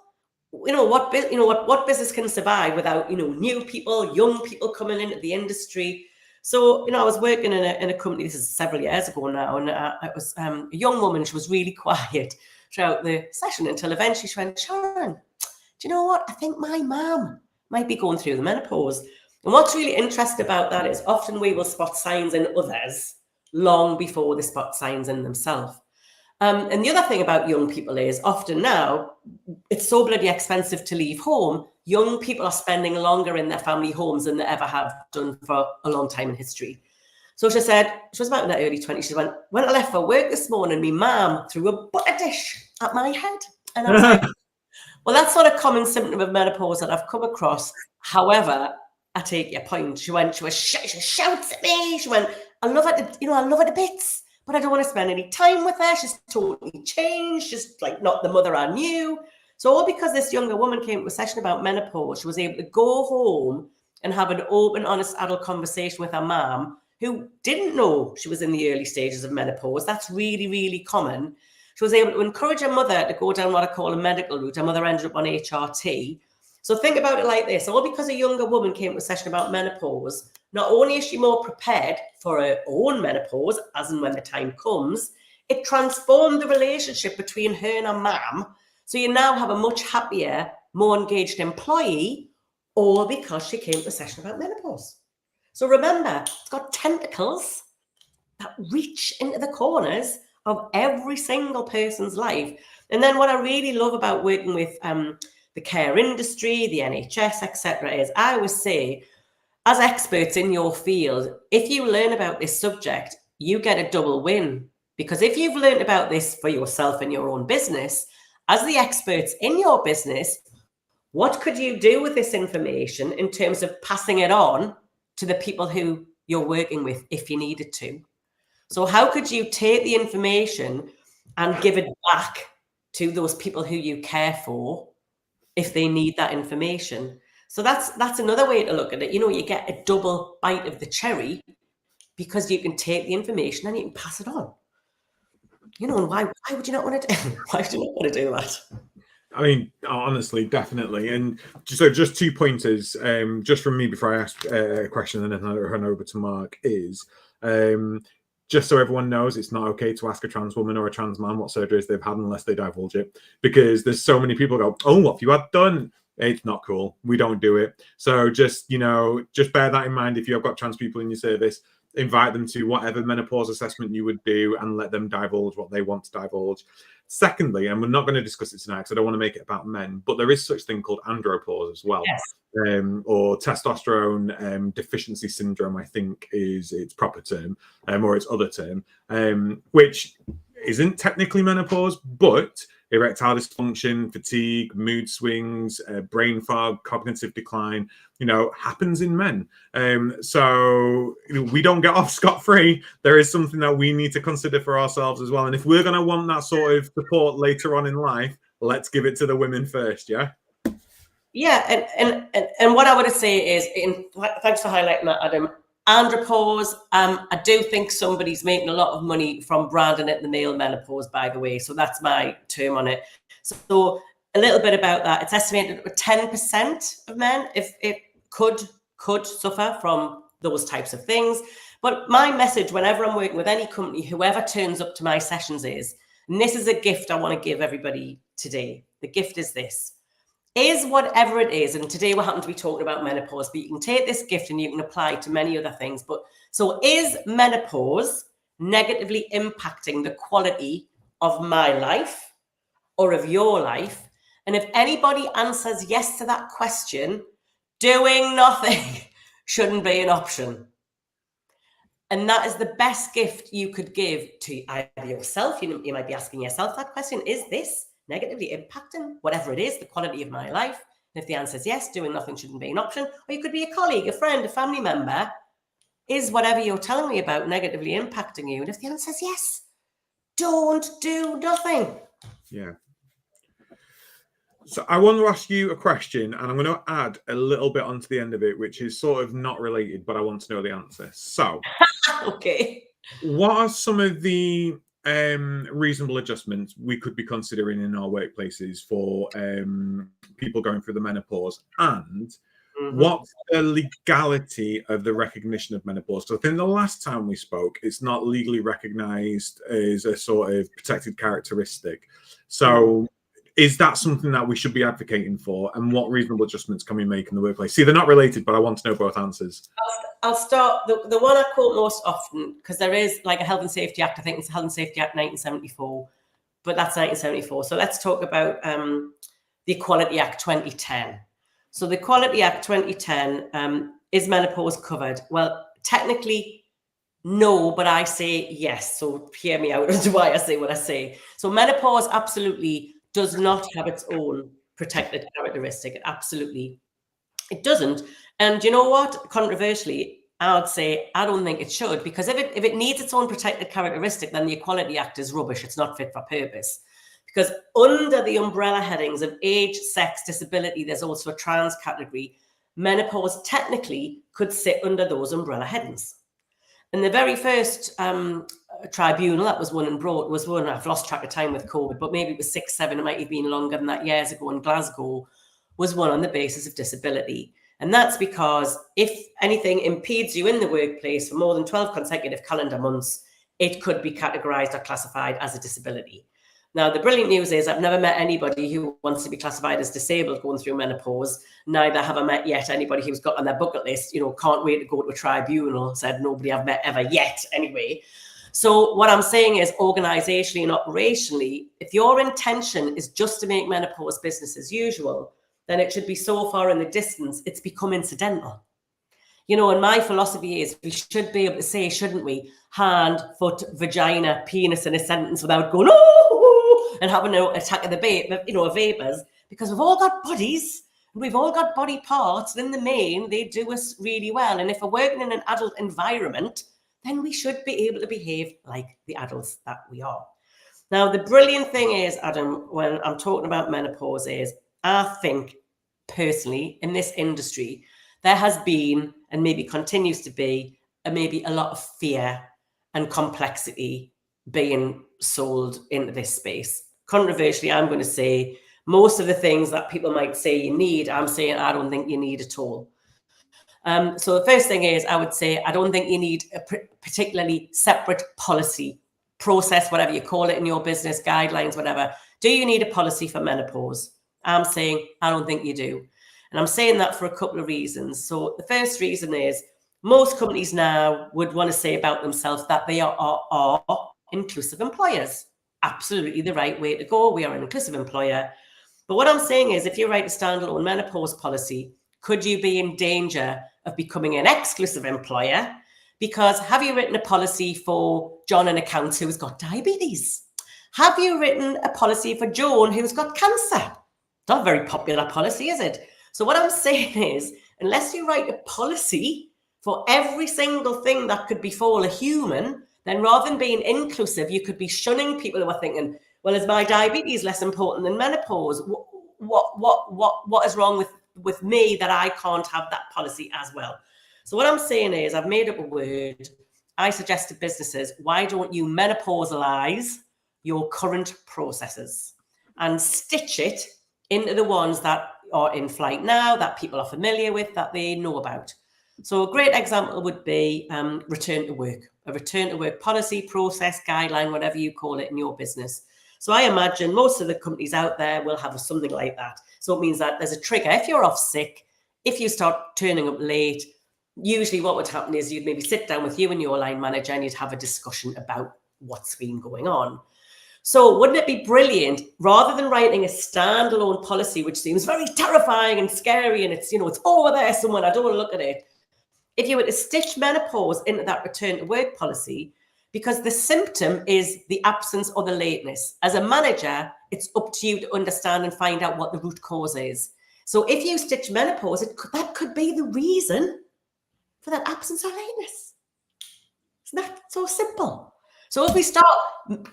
What business can survive without new people, young people coming into the industry? So I was working in a company. This is several years ago now, and it was a young woman. She was really quiet throughout the session until eventually she went, "Sharon, do you know what? I think my mum might be going through the menopause." And what's really interesting about that is often we will spot signs in others long before they spot signs in themselves. And the other thing about young people is often now it's so bloody expensive to leave home. Young people are spending longer in their family homes than they ever have done for a long time in history. So she said, she was about in her early 20s. She went, "When I left for work this morning, my mum threw a butter dish at my head." And I was like, well, that's not a common symptom of menopause that I've come across. However, I take your point. She shouts at me. She went, "I love her, I love her to bits, but I don't want to spend any time with her. She's totally changed, just like not the mother I knew." So all because this younger woman came to a session about menopause, she was able to go home and have an open, honest adult conversation with her mum, who didn't know she was in the early stages of menopause. That's really, really common. She was able to encourage her mother to go down what I call a medical route. Her mother ended up on HRT. So think about it like this. All because a younger woman came to a session about menopause, not only is she more prepared for her own menopause, as and when the time comes, it transformed the relationship between her and her mum. So you now have a much happier, more engaged employee, all because she came to a session about menopause. So remember, it's got tentacles that reach into the corners of every single person's life. And then what I really love about working with the care industry, the NHS, etc., is I always say, as experts in your field, if you learn about this subject, you get a double win. Because if you've learned about this for yourself in your own business, as the experts in your business, what could you do with this information in terms of passing it on to the people who you're working with if you needed to? So how could you take the information and give it back to those people who you care for if they need that information? So that's another way to look at it. You get a double bite of the cherry because you can take the information and you can pass it on. And why would you not want to do? Why would you not want to do that? I mean, honestly, definitely. And so just 2 pointers just from me before I ask a question and then run over to Mark is just so everyone knows, it's not okay to ask a trans woman or a trans man what surgeries they've had unless they divulge it, because there's so many people go, "Oh, what have you had done?" It's not cool. We don't do it. So just bear that in mind. If you've got trans people in your service, invite them to whatever menopause assessment you would do and let them divulge what they want to divulge. Secondly, and we're not going to discuss it tonight because I don't want to make it about men, but there is such thing called andropause as well. Yes. Or testosterone deficiency syndrome, I think is its proper term, or its other term, which isn't technically menopause, but erectile dysfunction, fatigue, mood swings, brain fog, cognitive decline, happens in men. So we don't get off scot-free. There is something that we need to consider for ourselves as well. And if we're going to want that sort of support later on in life, let's give it to the women first, yeah? Yeah, and what I would say is, thanks for highlighting that, Adam. Andropause, I do think somebody's making a lot of money from branding it the male menopause, by the way. So that's my term on it. So a little bit about that. It's estimated that 10% of men if it could suffer from those types of things. But my message whenever I'm working with any company, whoever turns up to my sessions is, and this is a gift I want to give everybody today. The gift is this. Is whatever it is, and today we happen to be talking about menopause, but you can take this gift and you can apply it to many other things. But so is menopause negatively impacting the quality of my life or of your life? And if anybody answers yes to that question, doing nothing shouldn't be an option. And that is the best gift you could give to either yourself. You might be asking yourself that question, is this negatively impacting whatever it is, the quality of my life? And if the answer is yes, doing nothing shouldn't be an option. Or you could be a colleague, a friend, a family member. Is whatever you're telling me about negatively impacting you? And if the answer is yes, don't do nothing. Yeah. So I want to ask you a question, and I'm going to add a little bit onto the end of it, which is sort of not related, but I want to know the answer. So, okay. What are some of the reasonable adjustments we could be considering in our workplaces for people going through the menopause, and what's the legality of the recognition of menopause? So I think the last time we spoke, it's not legally recognized as a sort of protected characteristic. So is that something that we should be advocating for? And what reasonable adjustments can we make in the workplace? See, they're not related, but I want to know both answers. I'll start. The one I quote most often, because there is like a Health and Safety Act, I think it's the Health and Safety Act 1974, but that's 1974. So let's talk about the Equality Act 2010. So the Equality Act 2010, is menopause covered? Well, technically, no, but I say yes. So hear me out as to why I say what I say. So menopause absolutely does not have its own protected characteristic. It doesn't. And you know what? Controversially, I would say I don't think it should, because if it needs its own protected characteristic, then the Equality Act is rubbish. It's not fit for purpose. Because under the umbrella headings of age, sex, disability, there's also a trans category. Menopause technically could sit under those umbrella headings. And the very first tribunal that was one, I've lost track of time with COVID, but maybe it was 6, 7, it might have been longer than that, years ago in Glasgow, was one on the basis of disability. And that's because if anything impedes you in the workplace for more than 12 consecutive calendar months, it could be categorized or classified as a disability. Now, the brilliant news is I've never met anybody who wants to be classified as disabled going through menopause. Neither have I met yet anybody who's got on their bucket list, can't wait to go to a tribunal, said nobody I've met ever yet anyway. So what I'm saying is, organizationally and operationally, if your intention is just to make menopause business as usual, then it should be so far in the distance, it's become incidental. And my philosophy is we should be able to say, shouldn't we, hand, foot, vagina, penis in a sentence without going, oh, and having an attack of the vapors, because we've all got bodies, and we've all got body parts, and in the main, they do us really well. And if we're working in an adult environment, then we should be able to behave like the adults that we are. Now, the brilliant thing is, Adam, when I'm talking about menopause is, I think personally in this industry, there has been, and maybe continues to be, maybe a lot of fear and complexity being sold into this space. Controversially, I'm going to say most of the things that people might say you need, I'm saying I don't think you need at all. So the first thing is, I would say I don't think you need a particularly separate policy, process, whatever you call it in your business, guidelines, whatever. Do you need a policy for menopause? I'm saying I don't think you do. And I'm saying that for a couple of reasons. So the first reason is most companies now would want to say about themselves that they are inclusive employers. Absolutely the right way to go. We are an inclusive employer. But what I'm saying is, if you write a standalone menopause policy, could you be in danger of becoming an exclusive employer? Because have you written a policy for John in accounts who's got diabetes? Have you written a policy for Joan who's got cancer? Not a very popular policy, is it? So what I'm saying is, unless you write a policy for every single thing that could befall a human, then rather than being inclusive, you could be shunning people who are thinking, well, is my diabetes less important than menopause? What is wrong with me that I can't have that policy as well? So what I'm saying is, I've made up a word. I suggest to businesses, why don't you menopausalize your current processes and stitch it into the ones that are in flight now, that people are familiar with, that they know about. So a great example would be return to work, a return to work policy, process, guideline, whatever you call it in your business. So I imagine most of the companies out there will have something like that. So it means that there's a trigger. If you're off sick, if you start turning up late, usually what would happen is you'd maybe sit down with you and your line manager and you'd have a discussion about what's been going on. So wouldn't it be brilliant, rather than writing a standalone policy, which seems very terrifying and scary, and it's, it's over there somewhere, I don't want to look at it, if you were to stitch menopause into that return to work policy, because the symptom is the absence or the lateness. As a manager, it's up to you to understand and find out what the root cause is. So if you stitch menopause, that could be the reason for that absence or lateness. Isn't that so simple? So if we start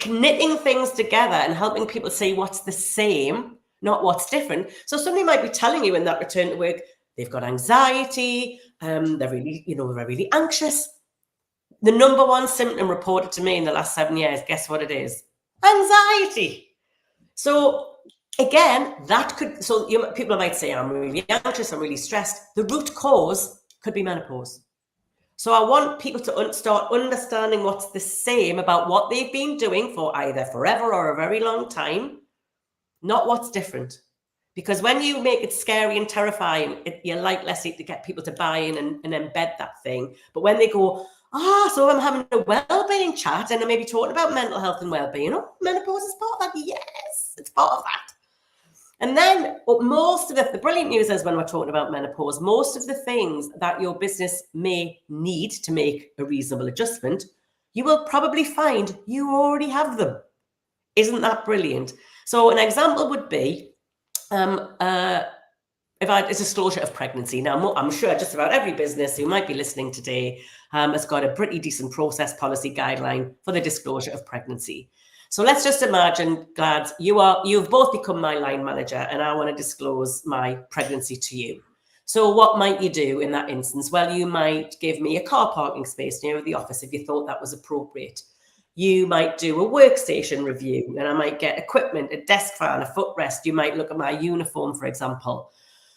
knitting things together and helping people say what's the same, not what's different. So somebody might be telling you in that return to work, they've got anxiety, they're really, they're really anxious. the number one symptom reported to me in the last 7 years, guess what it is? Anxiety. So again, people might say, I'm really anxious, I'm really stressed. The root cause could be menopause. So I want people to start understanding what's the same about what they've been doing for either forever or a very long time, not what's different. Because when you make it scary and terrifying, you're less likely to get people to buy in and embed that thing. But when they go, so I'm having a well-being chat and I'm maybe talking about mental health and well-being, menopause is part of that. Yes, it's part of that. And then most of the brilliant news is when we're talking about menopause, most of the things that your business may need to make a reasonable adjustment, you will probably find you already have them. Isn't that brilliant? So an example would be, if I disclosure of pregnancy. Now, I'm sure just about every business who might be listening today has got a pretty decent process policy guideline for the disclosure of pregnancy. So let's just imagine, Glads, you've both become my line manager and I want to disclose my pregnancy to you. So what might you do in that instance? Well, you might give me a car parking space near the office if you thought that was appropriate. You might do a workstation review and I might get equipment, a desk fan, a footrest. You might look at my uniform, for example.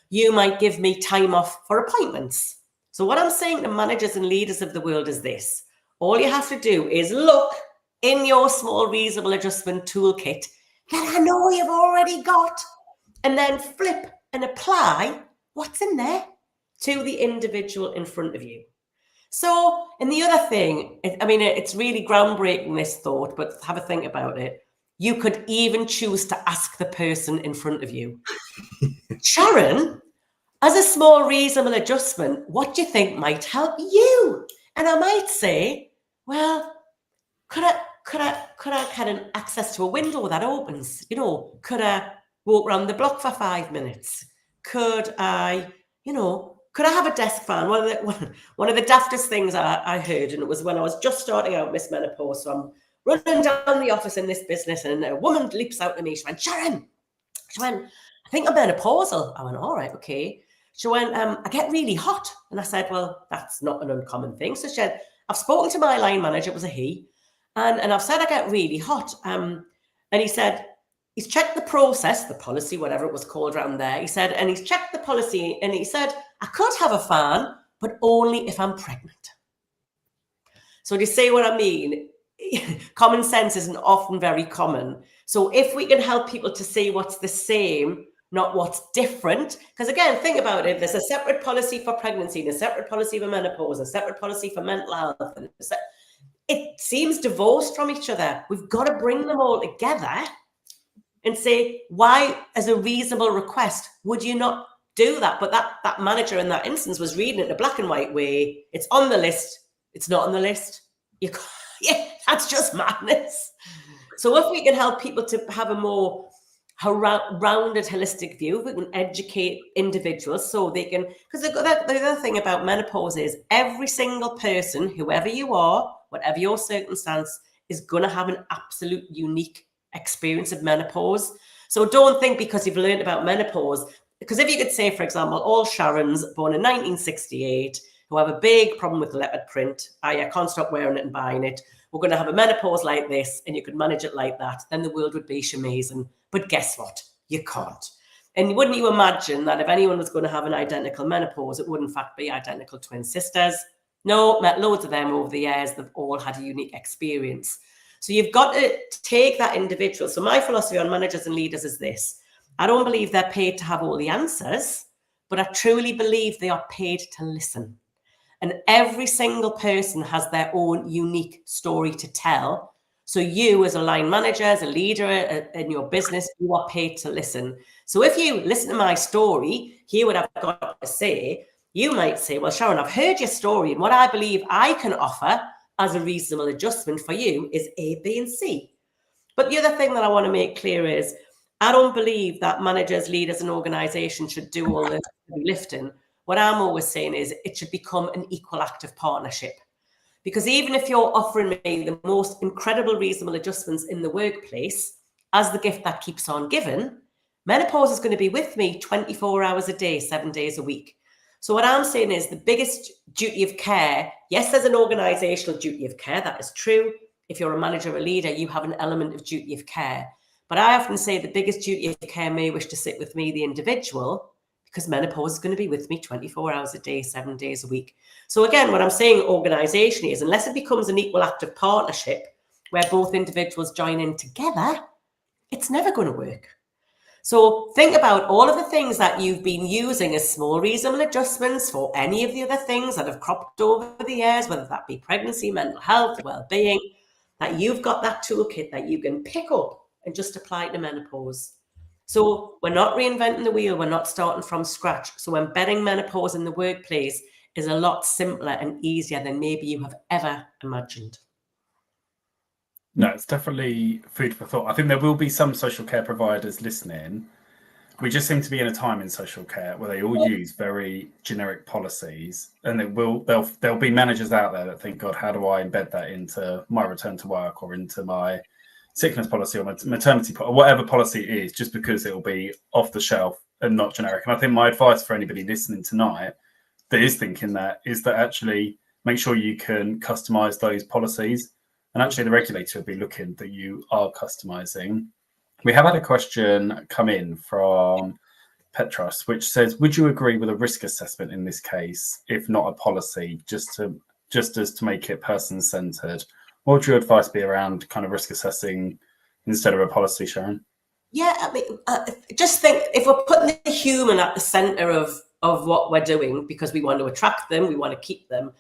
You might give me time off for appointments. So what I'm saying to managers and leaders of the world is this. All you have to do is look in your small reasonable adjustment toolkit that I know you've already got, and then flip and apply what's in there to the individual in front of you. So, and the other thing, it's really groundbreaking, this thought, but have a think about it. You could even choose to ask the person in front of you, Sharon, as a small reasonable adjustment, what do you think might help you? And I might say, well, could I get an access to a window that opens? Could I walk around the block for 5 minutes? Could I have a desk fan? One of the daftest things I heard, and it was when I was just starting out Miss Menopause. So I'm running down the office in this business, and a woman leaps out to me. She went, Sharon. She went, I think I'm menopausal. I went, all right, okay. She went, I get really hot. And I said, well, that's not an uncommon thing. So she said, I've spoken to my line manager, it was a he, and I've said I get really hot. And he said, he's checked the process, the policy, whatever it was called around there. He said, and he's checked the policy, and he said, I could have a fan, but only if I'm pregnant. So do you see what I mean? Common sense isn't often very common. So if we can help people to see what's the same, not what's different, because again, think about it. There's a separate policy for pregnancy, and a separate policy for menopause, a separate policy for mental health. And it seems divorced from each other. We've got to bring them all together and say, why, as a reasonable request, would you not do that? But that manager in that instance was reading it in a black and white way. It's on the list. It's not on the list. That's just madness. So if we can help people to have a more rounded, holistic view, we can educate individuals so they can, because the other thing about menopause is every single person, whoever you are, whatever your circumstance, is going to have an absolute unique experience of menopause. So don't think because you've learned about menopause, because if you could say, for example, all Sharons born in 1968 who have a big problem with leopard print, I can't stop wearing it and buying it, we're going to have a menopause like this, and you could manage it like that, then the world would be amazing. But guess what? You can't. And wouldn't you imagine that if anyone was going to have an identical menopause, it would in fact be identical twin sisters? No, met loads of them over the years. They've all had a unique experience. So you've got to take that individual. So my philosophy on managers and leaders is this. I don't believe they're paid to have all the answers, but I truly believe they are paid to listen. And every single person has their own unique story to tell. So you as a line manager, as a leader in your business, you are paid to listen. So if you listen to my story, hear what I've got to say, you might say, well, Sharon, I've heard your story, and what I believe I can offer as a reasonable adjustment for you is A, B, and C. But the other thing that I want to make clear is I don't believe that managers, leaders, and organizations should do all the heavy lifting. What I'm always saying is it should become an equal active partnership. Because even if you're offering me the most incredible reasonable adjustments in the workplace, as the gift that keeps on giving, menopause is going to be with me 24 hours a day, 7 days a week. So what I'm saying is the biggest duty of care, yes, there's an organizational duty of care. That is true. If you're a manager or a leader, you have an element of duty of care. But I often say the biggest duty of care may wish to sit with me, the individual, because menopause is going to be with me 24 hours a day, 7 days a week. So again, what I'm saying organizationally is unless it becomes an equal active partnership where both individuals join in together, it's never going to work. So think about all of the things that you've been using as small reasonable adjustments for any of the other things that have cropped over the years, whether that be pregnancy, mental health, well-being, that you've got that toolkit that you can pick up and just apply to menopause. So we're not reinventing the wheel. We're not starting from scratch. So embedding menopause in the workplace is a lot simpler and easier than maybe you have ever imagined. No, it's definitely food for thought. I think there will be some social care providers listening. We just seem to be in a time in social care where they all use very generic policies, and there'll be managers out there that think, God, how do I embed that into my return to work or into my sickness policy or maternity or whatever policy it is, just because it will be off the shelf and not generic. And I think my advice for anybody listening tonight that is thinking that is that actually make sure you can customize those policies. And actually, the regulator will be looking that you are customizing. We have had a question come in from Petros, which says, would you agree with a risk assessment in this case, if not a policy, just as to make it person-centered? What would your advice be around kind of risk assessing instead of a policy, Sharon? Yeah, I mean, just think if we're putting the human at the center of what we're doing because we want to attract them, we want to keep them.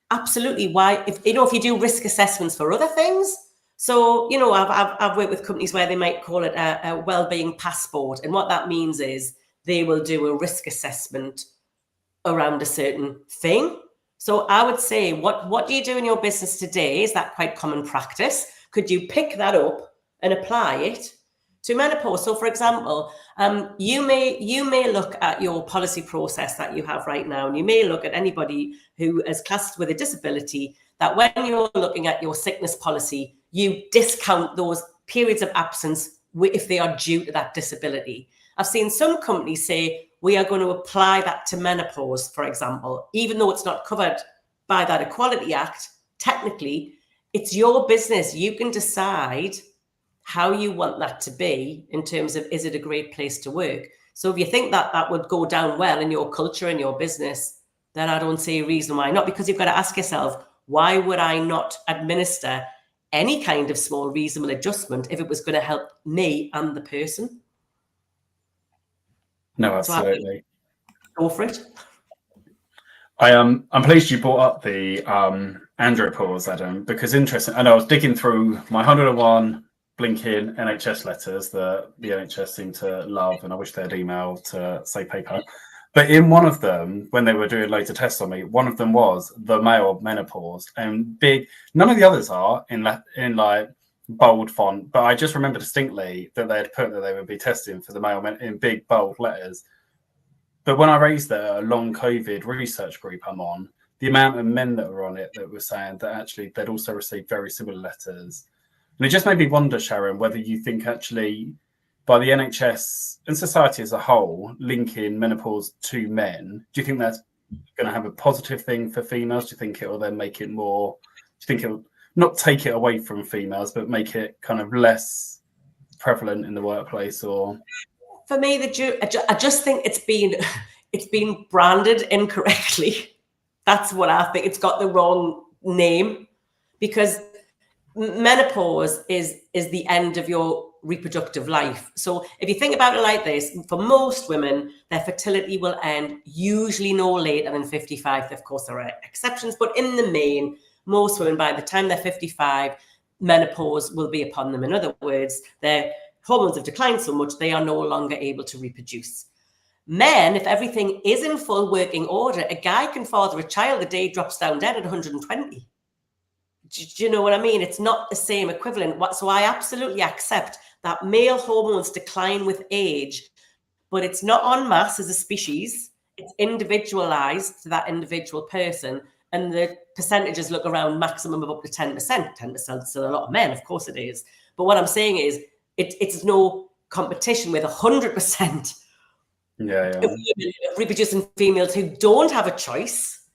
Absolutely. Why? If you do risk assessments for other things. So, I've worked with companies where they might call it a wellbeing passport. And what that means is they will do a risk assessment around a certain thing. So I would say, what do you do in your business today? Is that quite common practice? Could you pick that up and apply it to menopause? So, for example, you may look at your policy process that you have right now, and you may look at anybody who is classed with a disability, that when you're looking at your sickness policy, you discount those periods of absence if they are due to that disability. I've seen some companies say, we are going to apply that to menopause, for example, even though it's not covered by that Equality Act. Technically, it's your business. You can decide how you want that to be in terms of, is it a great place to work? So if you think that that would go down well in your culture and your business, then I don't see a reason why not, because you've got to ask yourself, why would I not administer any kind of small reasonable adjustment if it was going to help me and the person? No, absolutely. So go for it. I'm pleased you brought up the andropause, Adam, because interesting. And I was digging through my 101 blinking NHS letters that the NHS seem to love, and I wish they'd email to say paper. But in one of them, when they were doing loads of tests on me, one of them was the male menopause, and big. None of the others are in like bold font, but I just remember distinctly that they had put that they would be testing for the male in big bold letters. But when I raised the long COVID research group I'm on, the amount of men that were on it that were saying that actually they'd also received very similar letters. And it just made me wonder, Sharon, whether you think actually by the NHS and society as a whole linking menopause to men, do you think that's going to have a positive thing for females? Do you think it will then make it more, do you think it will not take it away from females, but make it kind of less prevalent in the workplace? Or for me, I just think it's been branded incorrectly. That's what I think. It's got the wrong name, because menopause is the end of your reproductive life. So if you think about it like this, for most women, their fertility will end usually no later than 55. Of course, there are exceptions, but in the main, most women, by the time they're 55, menopause will be upon them. In other words, their hormones have declined so much, they are no longer able to reproduce. Men, if everything is in full working order, a guy can father a child the day he drops down dead at 120. Do you know what I mean? It's not the same equivalent. So I absolutely accept that male hormones decline with age, but it's not en masse as a species. It's individualized to that individual person. And the percentages look around maximum of up to 10%. 10% is still a lot of men, of course it is. But what I'm saying is it's no competition with 100% Yeah. Reproducing females who don't have a choice.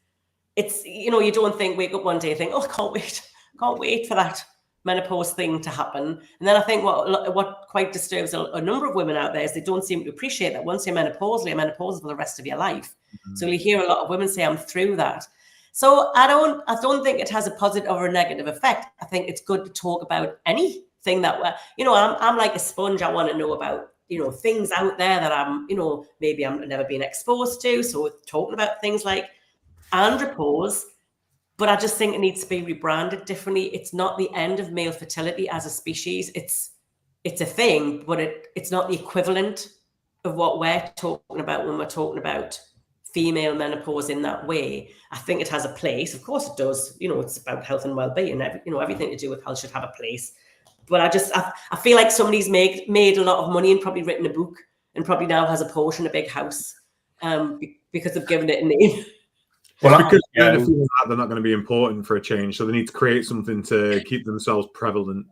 It's, you don't wake up one day and think, oh, can't wait for that menopause thing to happen. And then I think what quite disturbs a number of women out there is they don't seem to appreciate that once you're menopausal for the rest of your life. Mm-hmm. So you hear a lot of women say, I'm through that. So I don't think it has a positive or a negative effect. I think it's good to talk about anything that, I'm like a sponge. I want to know about, things out there that I'm, maybe I'm never been exposed to. So talking about things like andropause, but I just think it needs to be rebranded differently. It's not the end of male fertility as a species. It's a thing, but it's not the equivalent of what we're talking about when we're talking about female menopause in that way. I think it has a place. Of course it does. It's about health and well-being. Everything to do with health should have a place. But I feel like somebody's made a lot of money and probably written a book and probably now has a Porsche and a big house because they've given it a name. Well, because they're not going to be important for a change, so they need to create something to keep themselves prevalent.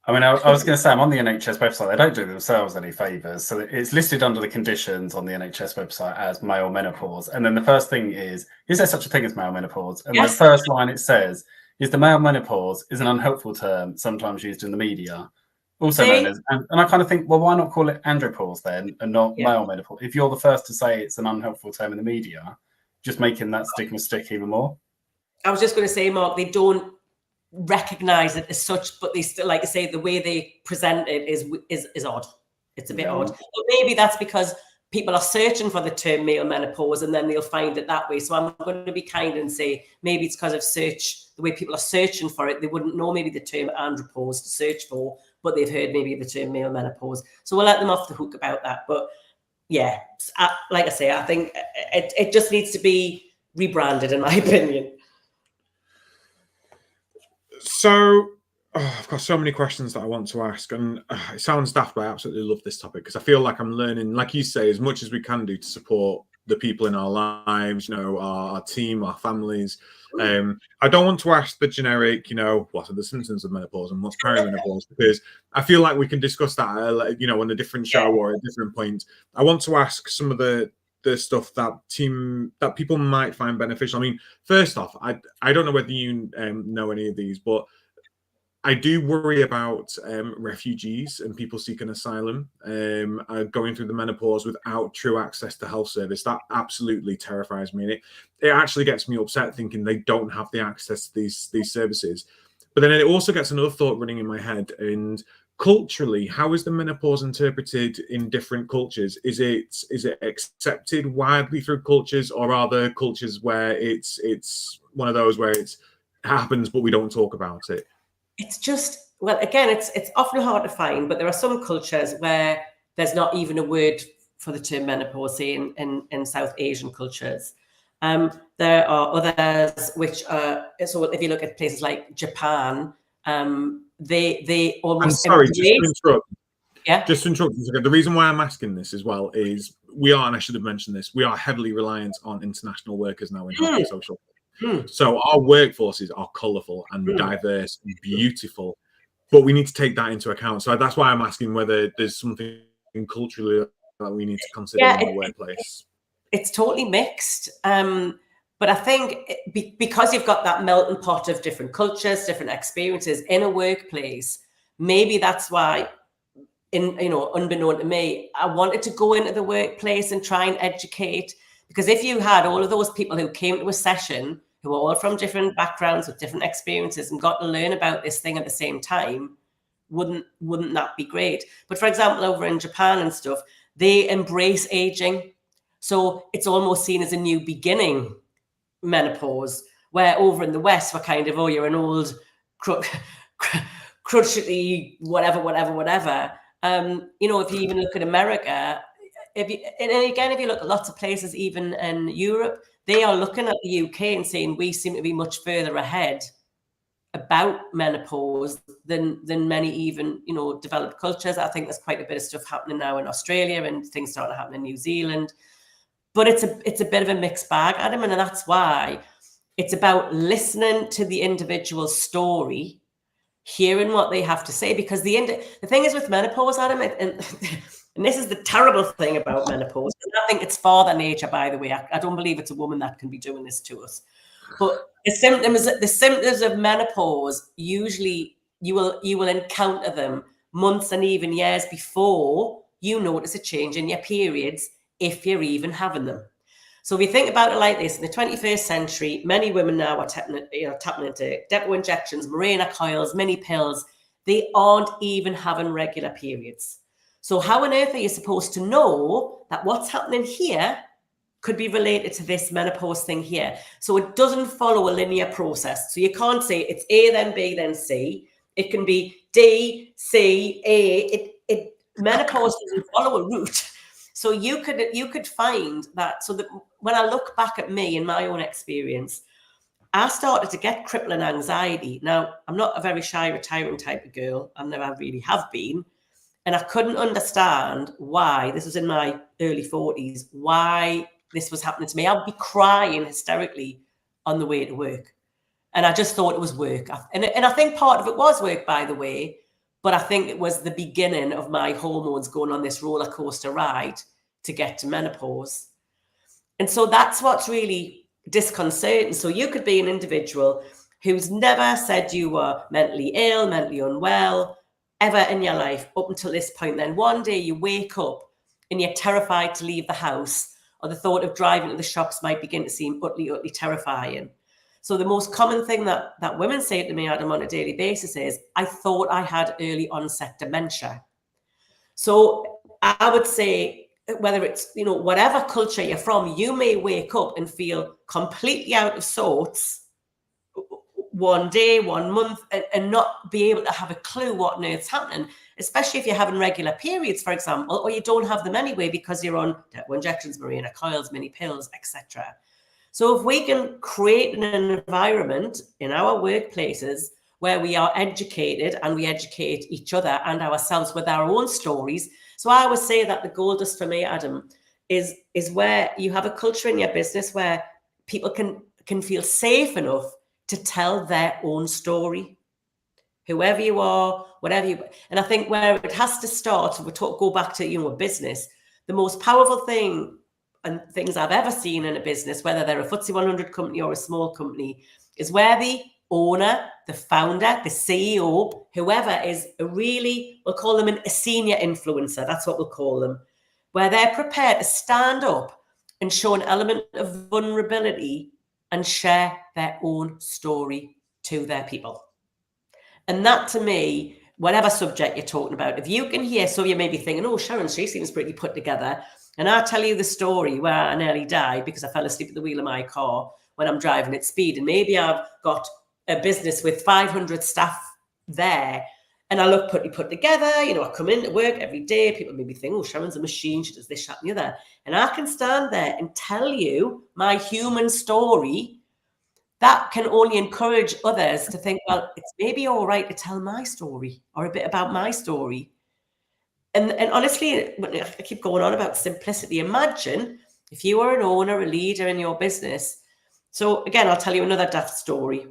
I mean, I was going to say, I'm on the NHS website. They don't do themselves any favours. So it's listed under the conditions on the NHS website as male menopause. And then the first thing is there such a thing as male menopause? And yes. The first line it says is the male menopause is an unhelpful term sometimes used in the media, also known as, and I kind of think, well, why not call it andropause then and not male menopause? If you're the first to say it's an unhelpful term in the media, just making that stigma stick even more. I was just going to say, Mark, they don't recognize it as such, but they still, like I say, the way they present it is odd. It's a bit odd. But maybe that's because people are searching for the term male menopause and then they'll find it that way. So I'm going to be kind and say maybe it's because of the way people are searching for it. They wouldn't know maybe the term andropause to search for, but they've heard maybe the term male menopause. So we'll let them off the hook about that. But yeah, like I say, I think it just needs to be rebranded, in my opinion. So I've got so many questions that I want to ask, and it sounds daft, but I absolutely love this topic because I feel like I'm learning, like you say, as much as we can do to support the people in our lives, our team, our families. I don't want to ask the generic, what are the symptoms of menopause and what's perimenopause, because I feel like we can discuss that, on a different show or a different point. I want to ask some of the stuff that people might find beneficial. I mean, first off, I don't know whether you know any of these, but I do worry about refugees and people seeking asylum going through the menopause without true access to health service. That absolutely terrifies me. And it actually gets me upset thinking they don't have the access to these services. But then it also gets another thought running in my head. And culturally, how is the menopause interpreted in different cultures? Is it accepted widely through cultures, or are there cultures where it's one of those where it happens but we don't talk about it? It's just, well, again, it's often hard to find, but there are some cultures where there's not even a word for the term menopause, say in South Asian cultures. There are others which are, so if you look at places like Japan, they almost... I'm sorry, just to interrupt. Yeah. Just to interrupt. The reason why I'm asking this as well is we are, and I should have mentioned this, we are heavily reliant on international workers now in health and social. So our workforces are colourful and diverse and beautiful, but we need to take that into account. So that's why I'm asking whether there's something culturally that we need to consider in the workplace. It's totally mixed. But I think because you've got that melting pot of different cultures, different experiences in a workplace, maybe that's why, unbeknown to me, I wanted to go into the workplace and try and educate. Because if you had all of those people who came to a session who are all from different backgrounds with different experiences and got to learn about this thing at the same time, wouldn't that be great? But for example, over in Japan and stuff, they embrace aging. So it's almost seen as a new beginning, menopause, where over in the West, we're kind of, you're an old, crotchety, whatever. If you even look at America, if you look at lots of places, even in Europe, they are looking at the UK and saying we seem to be much further ahead about menopause than many even developed cultures. I think there's quite a bit of stuff happening now in Australia and things starting to happen in New Zealand. But it's a bit of a mixed bag, Adam, and that's why it's about listening to the individual story, hearing what they have to say, because the thing is with menopause, Adam, and And this is the terrible thing about menopause. And I think it's Father Nature, by the way. I don't believe it's a woman that can be doing this to us. But the symptoms of menopause, usually you will encounter them months and even years before you notice a change in your periods, if you're even having them. So if you think about it like this, in the 21st century, many women now are tapping into depot injections, Mirena coils, mini pills. They aren't even having regular periods. So how on earth are you supposed to know that what's happening here could be related to this menopause thing here? So it doesn't follow a linear process. So you can't say it's A, then B, then C. It can be D, C, A. Menopause doesn't follow a route. So you could find that. So that when I look back at me in my own experience, I started to get crippling anxiety. Now, I'm not a very shy, retiring type of girl. I never really have been. And I couldn't understand why, this was in my early 40s, why this was happening to me. I would be crying hysterically on the way to work. And I just thought it was work. And I think part of it was work, by the way, but I think it was the beginning of my hormones going on this roller coaster ride to get to menopause. And so that's what's really disconcerting. So you could be an individual who's never said you were mentally ill, mentally unwell, ever in your life up until this point. Then one day you wake up and you're terrified to leave the house, or the thought of driving to the shops might begin to seem utterly terrifying. So the most common thing that women say to me, Adam, on a daily basis is, I thought I had early onset dementia. So I would say, whether it's, whatever culture you're from, you may wake up and feel completely out of sorts one day, 1 month, and not be able to have a clue what on earth's happening, especially if you're having regular periods, for example, or you don't have them anyway because you're on injections, Mirena coils, mini pills, etc. So if we can create an environment in our workplaces where we are educated and we educate each other and ourselves with our own stories. So I always say that the gold dust for me, Adam, is where you have a culture in your business where people can feel safe enough to tell their own story, whoever you are, whatever you. And I think where it has to start, go back to a business, the most powerful thing and things I've ever seen in a business, whether they're a FTSE 100 company or a small company, is where the owner, the founder, the CEO, whoever is we'll call them a senior influencer. That's what we'll call them, where they're prepared to stand up and show an element of vulnerability and share their own story to their people. And that, to me, whatever subject you're talking about, if you can hear, so you may be thinking, oh, Sharon, she seems pretty put together. And I'll tell you the story where I nearly died because I fell asleep at the wheel of my car when I'm driving at speed. And maybe I've got a business with 500 staff there. And I look pretty put together. I come into work every day. People maybe think, oh, Sharon's a machine. She does this, that, and the other. And I can stand there and tell you my human story that can only encourage others to think, well, it's maybe all right to tell my story or a bit about my story. And honestly, I keep going on about simplicity. Imagine if you were an owner, a leader in your business. So again, I'll tell you another daft story.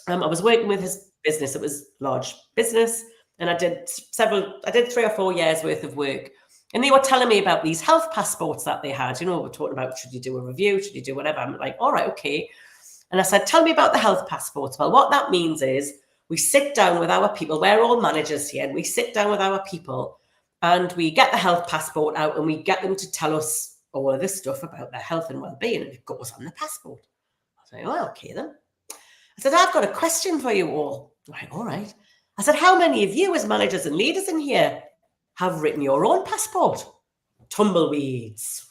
I was working with his business. It was a large business. And I did 3 or 4 years worth of work. And they were telling me about these health passports that they had. We're talking about, should you do a review? Should you do whatever? I'm like, all right, okay. And I said, tell me about the health passports. Well, what that means is we sit down with our people. We're all managers here. And we sit down with our people and we get the health passport out and we get them to tell us all of this stuff about their health and well-being. And it goes on the passport. I said, oh, okay then. I said, I've got a question for you all. Right, all right. I said, how many of you as managers and leaders in here have written your own passport? Tumbleweeds.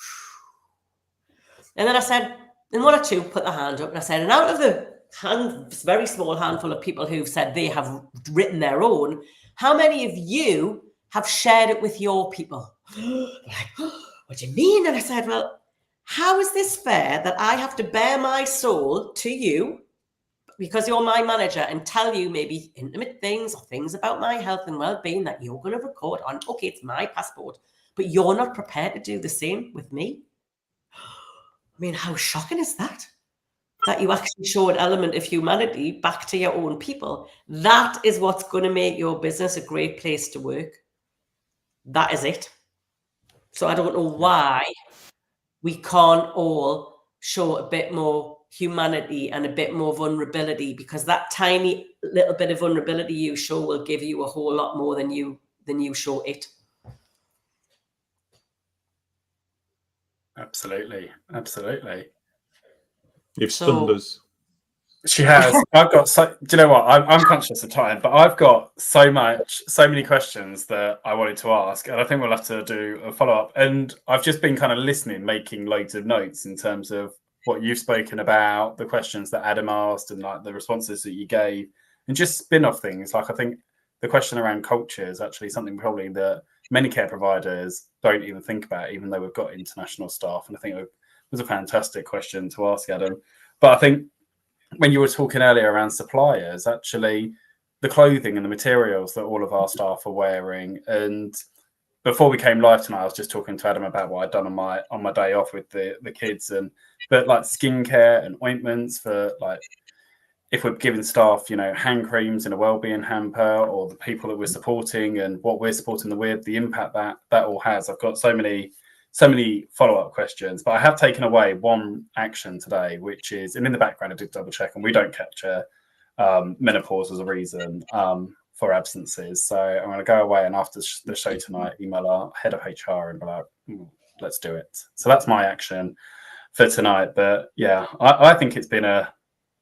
And then I said, and 1 or 2 put their hand up. And I said, and out of the very small handful of people who've said they have written their own, how many of you have shared it with your people? Like, oh, what do you mean? And I said, well, how is this fair that I have to bare my soul to you because you're my manager and tell you maybe intimate things or things about my health and well-being that you're going to record on? Okay, it's my passport, but you're not prepared to do the same with me? I mean, how shocking is that? That you actually show an element of humanity back to your own people. That is what's going to make your business a great place to work. That is it. So I don't know why we can't all show a bit more humanity and a bit more vulnerability, because that tiny little bit of vulnerability you show will give you a whole lot more than you show it. Absolutely. You've stunned us. She has. I've got do you know what? I'm conscious of time, but I've got so many questions that I wanted to ask, and I think we'll have to do a follow-up. And I've just been kind of listening, making loads of notes in terms of what you've spoken about, the questions that Adam asked, and like the responses that you gave, and just spin-off things. Like I think the question around culture is actually something probably that many care providers don't even think about, even though we've got international staff. And I think it was a fantastic question to ask, Adam. But I think when you were talking earlier around suppliers, actually the clothing and the materials that all of our staff are wearing, and before we came live tonight, I was just talking to Adam about what I'd done on my day off with the kids, but like skincare and ointments for, like, if we're giving staff, hand creams in a wellbeing hamper, or the people that we're supporting and what we're supporting them with, the impact that all has. I've got so many follow-up questions, but I have taken away one action today, which is, and in the background I did double check, and we don't capture menopause as a reason for absences. So I'm going to go away, and after the show tonight, email our head of HR and be like, let's do it. So that's my action for tonight. But yeah, I think it's been a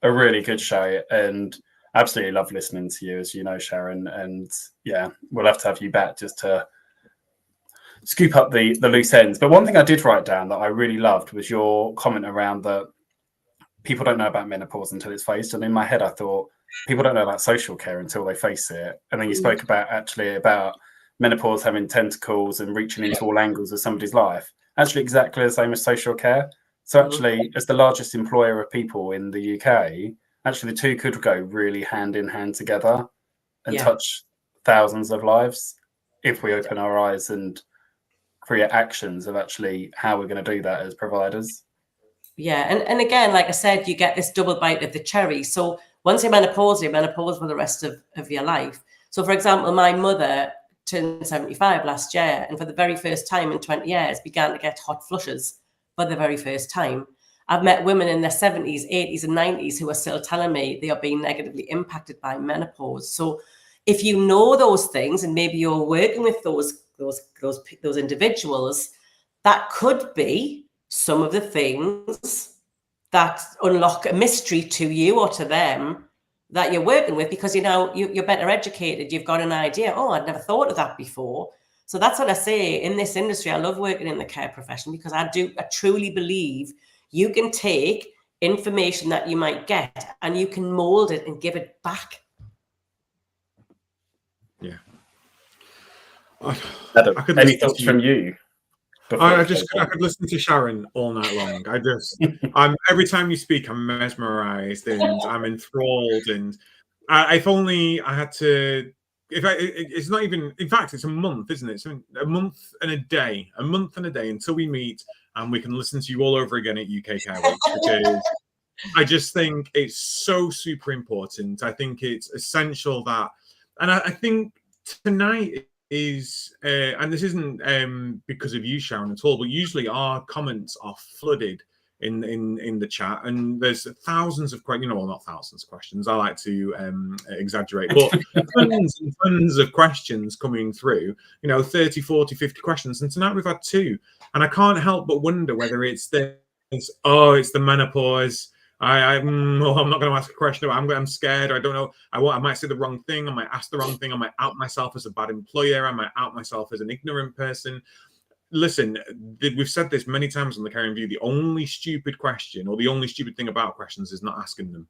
really good show, and I absolutely love listening to you, as you know, Sharon. And yeah, we'll have to have you back just to scoop up the loose ends. But one thing I did write down that I really loved was your comment around that people don't know about menopause until it's faced. And in my head, I thought people don't know about social care until they face it. And then you spoke about menopause having tentacles and reaching into all angles of somebody's life. Actually, exactly the same as social care. So actually, as the largest employer of people in the UK, actually the two could go really hand in hand together and touch thousands of lives if we open our eyes and create actions of actually how we're going to do that as providers. Yeah, and again, like I said, you get this double bite of the cherry. So once you're menopause for the rest of your life. So for example, my mother turned 75 last year, and for the very first time in 20 years began to get hot flushes for the very first time. I've met women in their 70s, 80s and 90s who are still telling me they are being negatively impacted by menopause. So if you know those things, and maybe you're working with those individuals, that could be some of the things that unlock a mystery to you or to them that you're working with, because you're better educated, you've got an idea. Oh, I'd never thought of that before. So that's what I say in this industry. I love working in the care profession, because I truly believe you can take information that you might get and you can mold it and give it back. Yeah. Adam, any thoughts from you? I could listen to Sharon all night long. Every time you speak, I'm mesmerized and I'm enthralled. And if only I had to. It's not even. In fact, it's a month, isn't it? It's a month and a day until we meet, and we can listen to you all over again at UK Care Week, because I just think it's so super important. I think it's essential that, and I think tonight is, and this isn't because of you, Sharon, at all, but usually our comments are flooded in the chat, and there's thousands of questions. Well, not thousands of questions, I like to exaggerate, but tons and tons of questions coming through, 30, 40, 50 questions, and tonight we've had 2, and I can't help but wonder whether it's the menopause. I'm not going to ask a question. I'm scared. I don't know. I might say the wrong thing. I might ask the wrong thing. I might out myself as a bad employer. I might out myself as an ignorant person. Listen, we've said this many times on the Care and View. The only stupid question, or the only stupid thing about questions, is not asking them.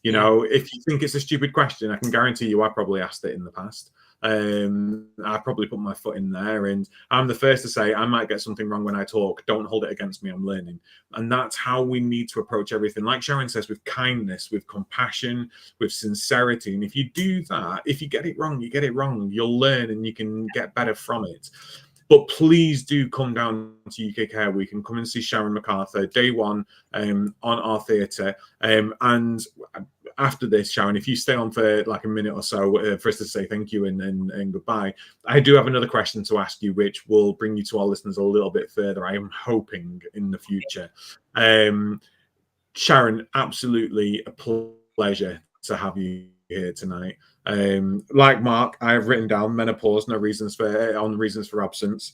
If you think it's a stupid question, I can guarantee you I probably asked it in the past. I probably put my foot in there, and I'm the first to say I might get something wrong when I talk. Don't hold it against me. I'm learning. And that's how we need to approach everything. Like Sharon says, with kindness, with compassion, with sincerity. And if you do that, if you get it wrong, you get it wrong. You'll learn and you can get better from it. But please do come down to UK Care Week and come and see Sharon MacArthur day 1 on our theatre. And after this, Sharon, if you stay on for like a minute or so for us to say thank you and goodbye, I do have another question to ask you, which will bring you to our listeners a little bit further, I am hoping, in the future. Sharon, absolutely a pleasure to have you here tonight. Like Mark, I have written down menopause, no reasons for absence.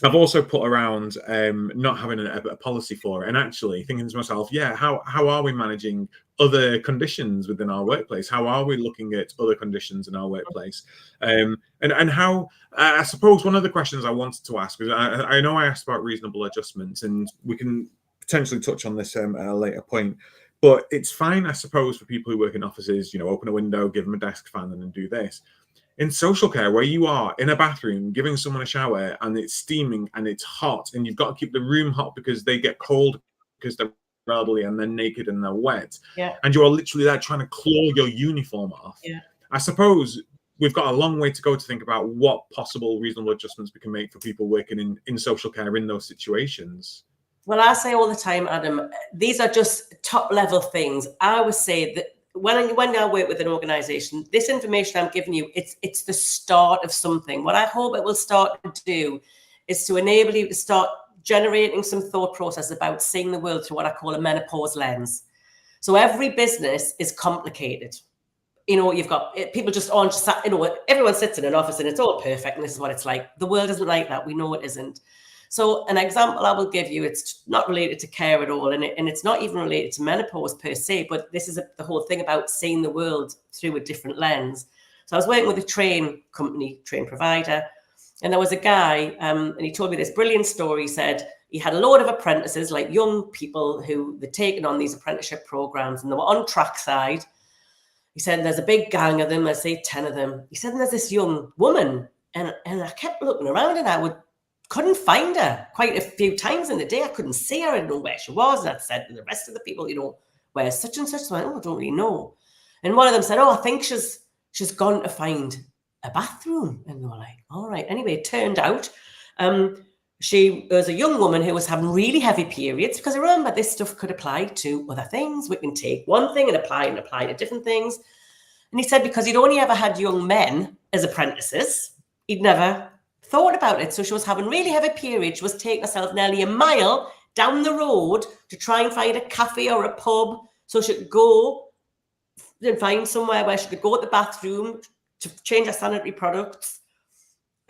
I've also put around not having a policy for it, and actually thinking to myself, yeah, how are we managing other conditions within our workplace? How are we looking at other conditions in our workplace? And how, I suppose one of the questions I wanted to ask, because I know I asked about reasonable adjustments, and we can potentially touch on this at a later point, but it's fine, I suppose, for people who work in offices, open a window, give them a desk fan, and then do this. In social care, where you are in a bathroom giving someone a shower and it's steaming and it's hot, and you've got to keep the room hot because they get cold because they're elderly and they're naked and they're wet, and you are literally there trying to claw your uniform off. I suppose we've got a long way to go to think about what possible reasonable adjustments we can make for people working in social care in those situations. Well, I say all the time, Adam, these are just top level things. I would say that when I work with an organization, this information I'm giving you, it's the start of something. What I hope it will start to do is to enable you to start generating some thought process about seeing the world through what I call a menopause lens. So every business is complicated. You've got people just aren't sat, everyone sits in an office and it's all perfect and this is what it's like. The world isn't like that. We know it isn't. So an example I will give you, it's not related to care at all, and it's not even related to menopause per se, but this is the whole thing about seeing the world through a different lens. So I was working with a train provider, and there was a guy, and he told me this brilliant story. He said he had a load of apprentices, like young people who were taken on these apprenticeship programs, and they were on trackside. He said there's a big gang of them, let's say 10 of them. He said, and there's this young woman, and I kept looking around and couldn't find her quite a few times in the day. I couldn't see her. I didn't know where she was. And I said to the rest of the people, where's such and such? So I went, I don't really know. And one of them said, I think she's gone to find a bathroom. And they were like, all right. Anyway, it turned out she was a young woman who was having really heavy periods, because remember, this stuff could apply to other things. We can take one thing and apply to different things. And he said because he'd only ever had young men as apprentices, he'd never thought about it. So she was having really heavy periods. She was taking herself nearly a mile down the road to try and find a cafe or a pub so she could go and find somewhere where she could go to the bathroom to change her sanitary products.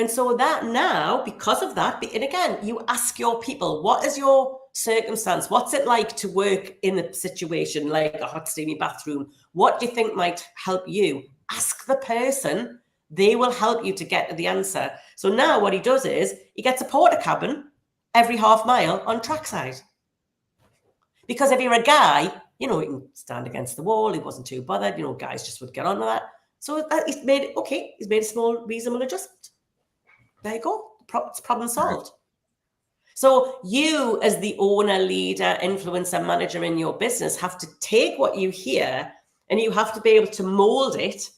And so that now, because of that, and again, you ask your people, what is your circumstance? What's it like to work in a situation like a hot, steamy bathroom? What do you think might help you? Ask the person. They will help you to get to the answer. So now what he does is he gets a porta cabin every half mile on trackside. Because if you're a guy, he can stand against the wall. He wasn't too bothered. Guys just would get on with that. So he's made a small, reasonable adjustment. There you go. It's problem solved. So you, as the owner, leader, influencer, manager in your business, have to take what you hear and you have to be able to mold it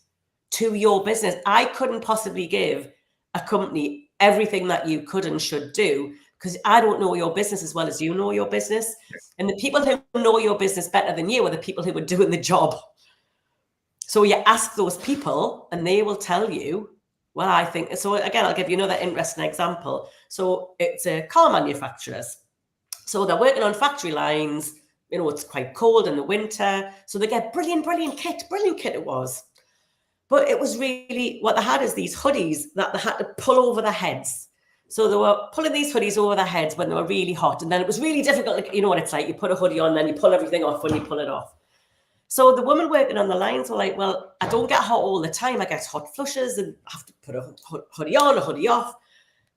to your business. I couldn't possibly give a company everything that you could and should do, because I don't know your business as well as you know your business. And the people who know your business better than you are the people who are doing the job. So you ask those people and they will tell you, well, I think, so again, I'll give you another interesting example. So it's car manufacturers. So they're working on factory lines, it's quite cold in the winter. So they get brilliant kit it was. But it was really, what they had is these hoodies that they had to pull over their heads. So they were pulling these hoodies over their heads when they were really hot. And then it was really difficult. You know what it's like. You put a hoodie on, then you pull everything off when you pull it off. So the woman working on the lines were like, well, I don't get hot all the time. I get hot flushes and I have to put a hoodie on, a hoodie off.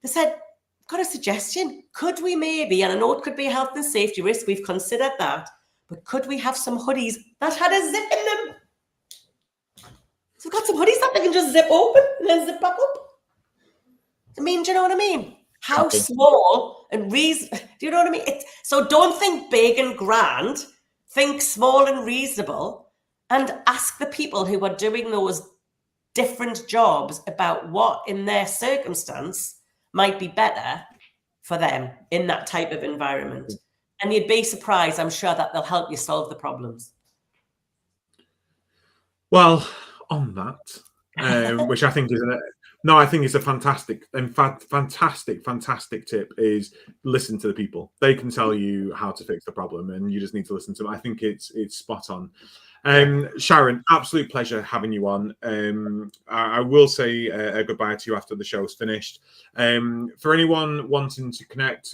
They said, I've got a suggestion. Could we maybe, and I know it could be a health and safety risk, we've considered that, but could we have some hoodies that had a zip in them? So we've got some hoodies that they can just zip open and then zip back up. Do you know what I mean? How small and reasonable. Do you know what I mean? So don't think big and grand. Think small and reasonable, and ask the people who are doing those different jobs about what in their circumstance might be better for them in that type of environment. And you'd be surprised, I'm sure, that they'll help you solve the problems. Well, on that, which I think is I think it's a fantastic tip is listen to the people. They can tell you how to fix the problem, and you just need to listen to them. I think it's spot on. Sharon, absolute pleasure having you on. I will say a goodbye to you after the show's finished. For anyone wanting to connect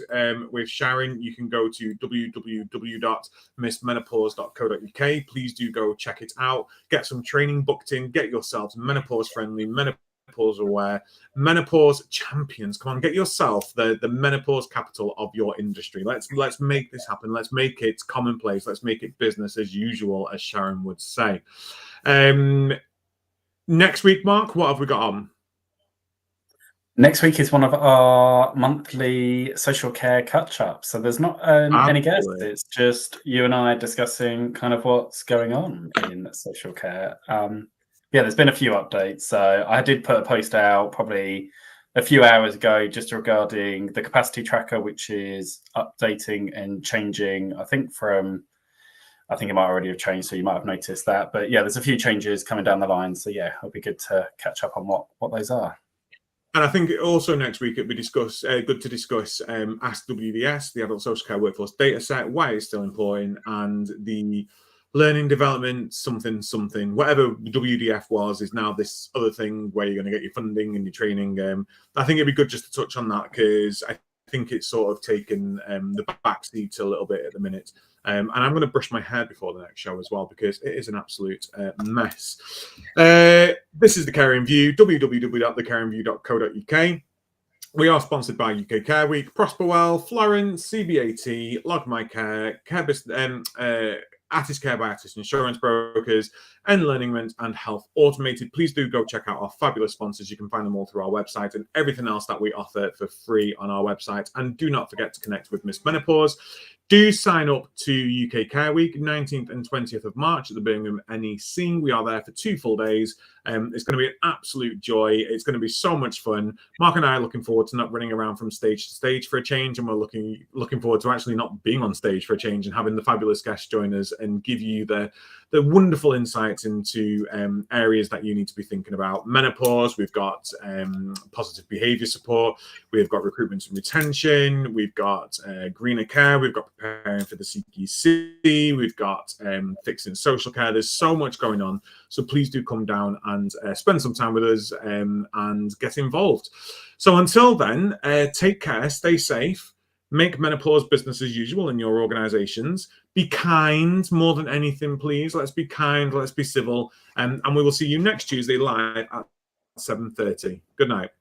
with Sharon, you can go to www.missmenopause.co.uk. Please do go check it out. Get some training booked in. Get yourselves menopause friendly, menopause aware, menopause champions. Come on, get yourself the menopause capital of your industry. Let's make this happen. Let's make it commonplace. Let's make it business as usual, as Sharon would say. Next week, Mark, what have we got on? Next week is one of our monthly social care catch-ups. So there's not any guests. It's just you and I discussing kind of what's going on in social care. Yeah, there's been a few updates. So I did put a post out probably a few hours ago just regarding the capacity tracker, which is updating and changing. I think it might already have changed, so you might have noticed that. But yeah, there's a few changes coming down the line. So yeah, it'll be good to catch up on what those are. And I think also next week it'll be good to discuss Ask WDS, the Adult Social Care Workforce Data Set, why it's still important, and the learning development something, whatever WDF was, is now this other thing where you're going to get your funding and your training. I think it'd be good just to touch on that, because I think it's sort of taken the backseat a little bit at the minute. And I'm going to brush my hair before the next show as well, because it is an absolute mess. This is The Caring View, www.thecaringview.co.uk. We are sponsored by UK Care Week, Prosperwell, Florence, CBAT, Log My Care, Artist Care by Artist Insurance Brokers, Enlearnment, and Health Automated. Please do go check out our fabulous sponsors. You can find them all through our website and everything else that we offer for free on our website. And do not forget to connect with Miss Menopause. Do sign up to UK Care Week, 19th and 20th of March at the Birmingham NEC. We are there for 2 full days. It's going to be an absolute joy. It's going to be so much fun. Mark and I are looking forward to not running around from stage to stage for a change, and we're looking forward to actually not being on stage for a change and having the fabulous guests join us and give you the wonderful insights into areas that you need to be thinking about. Menopause, we've got positive behavior support, we've got recruitment and retention, we've got greener care, we've got preparing for the CQC, we've got fixing social care. There's so much going on, so please do come down and spend some time with us and get involved. So until then, take care, stay safe, make menopause business as usual in your organizations. Be kind more than anything, please. Let's be kind, let's be civil, and we will see you next Tuesday live at 7:30. Good night.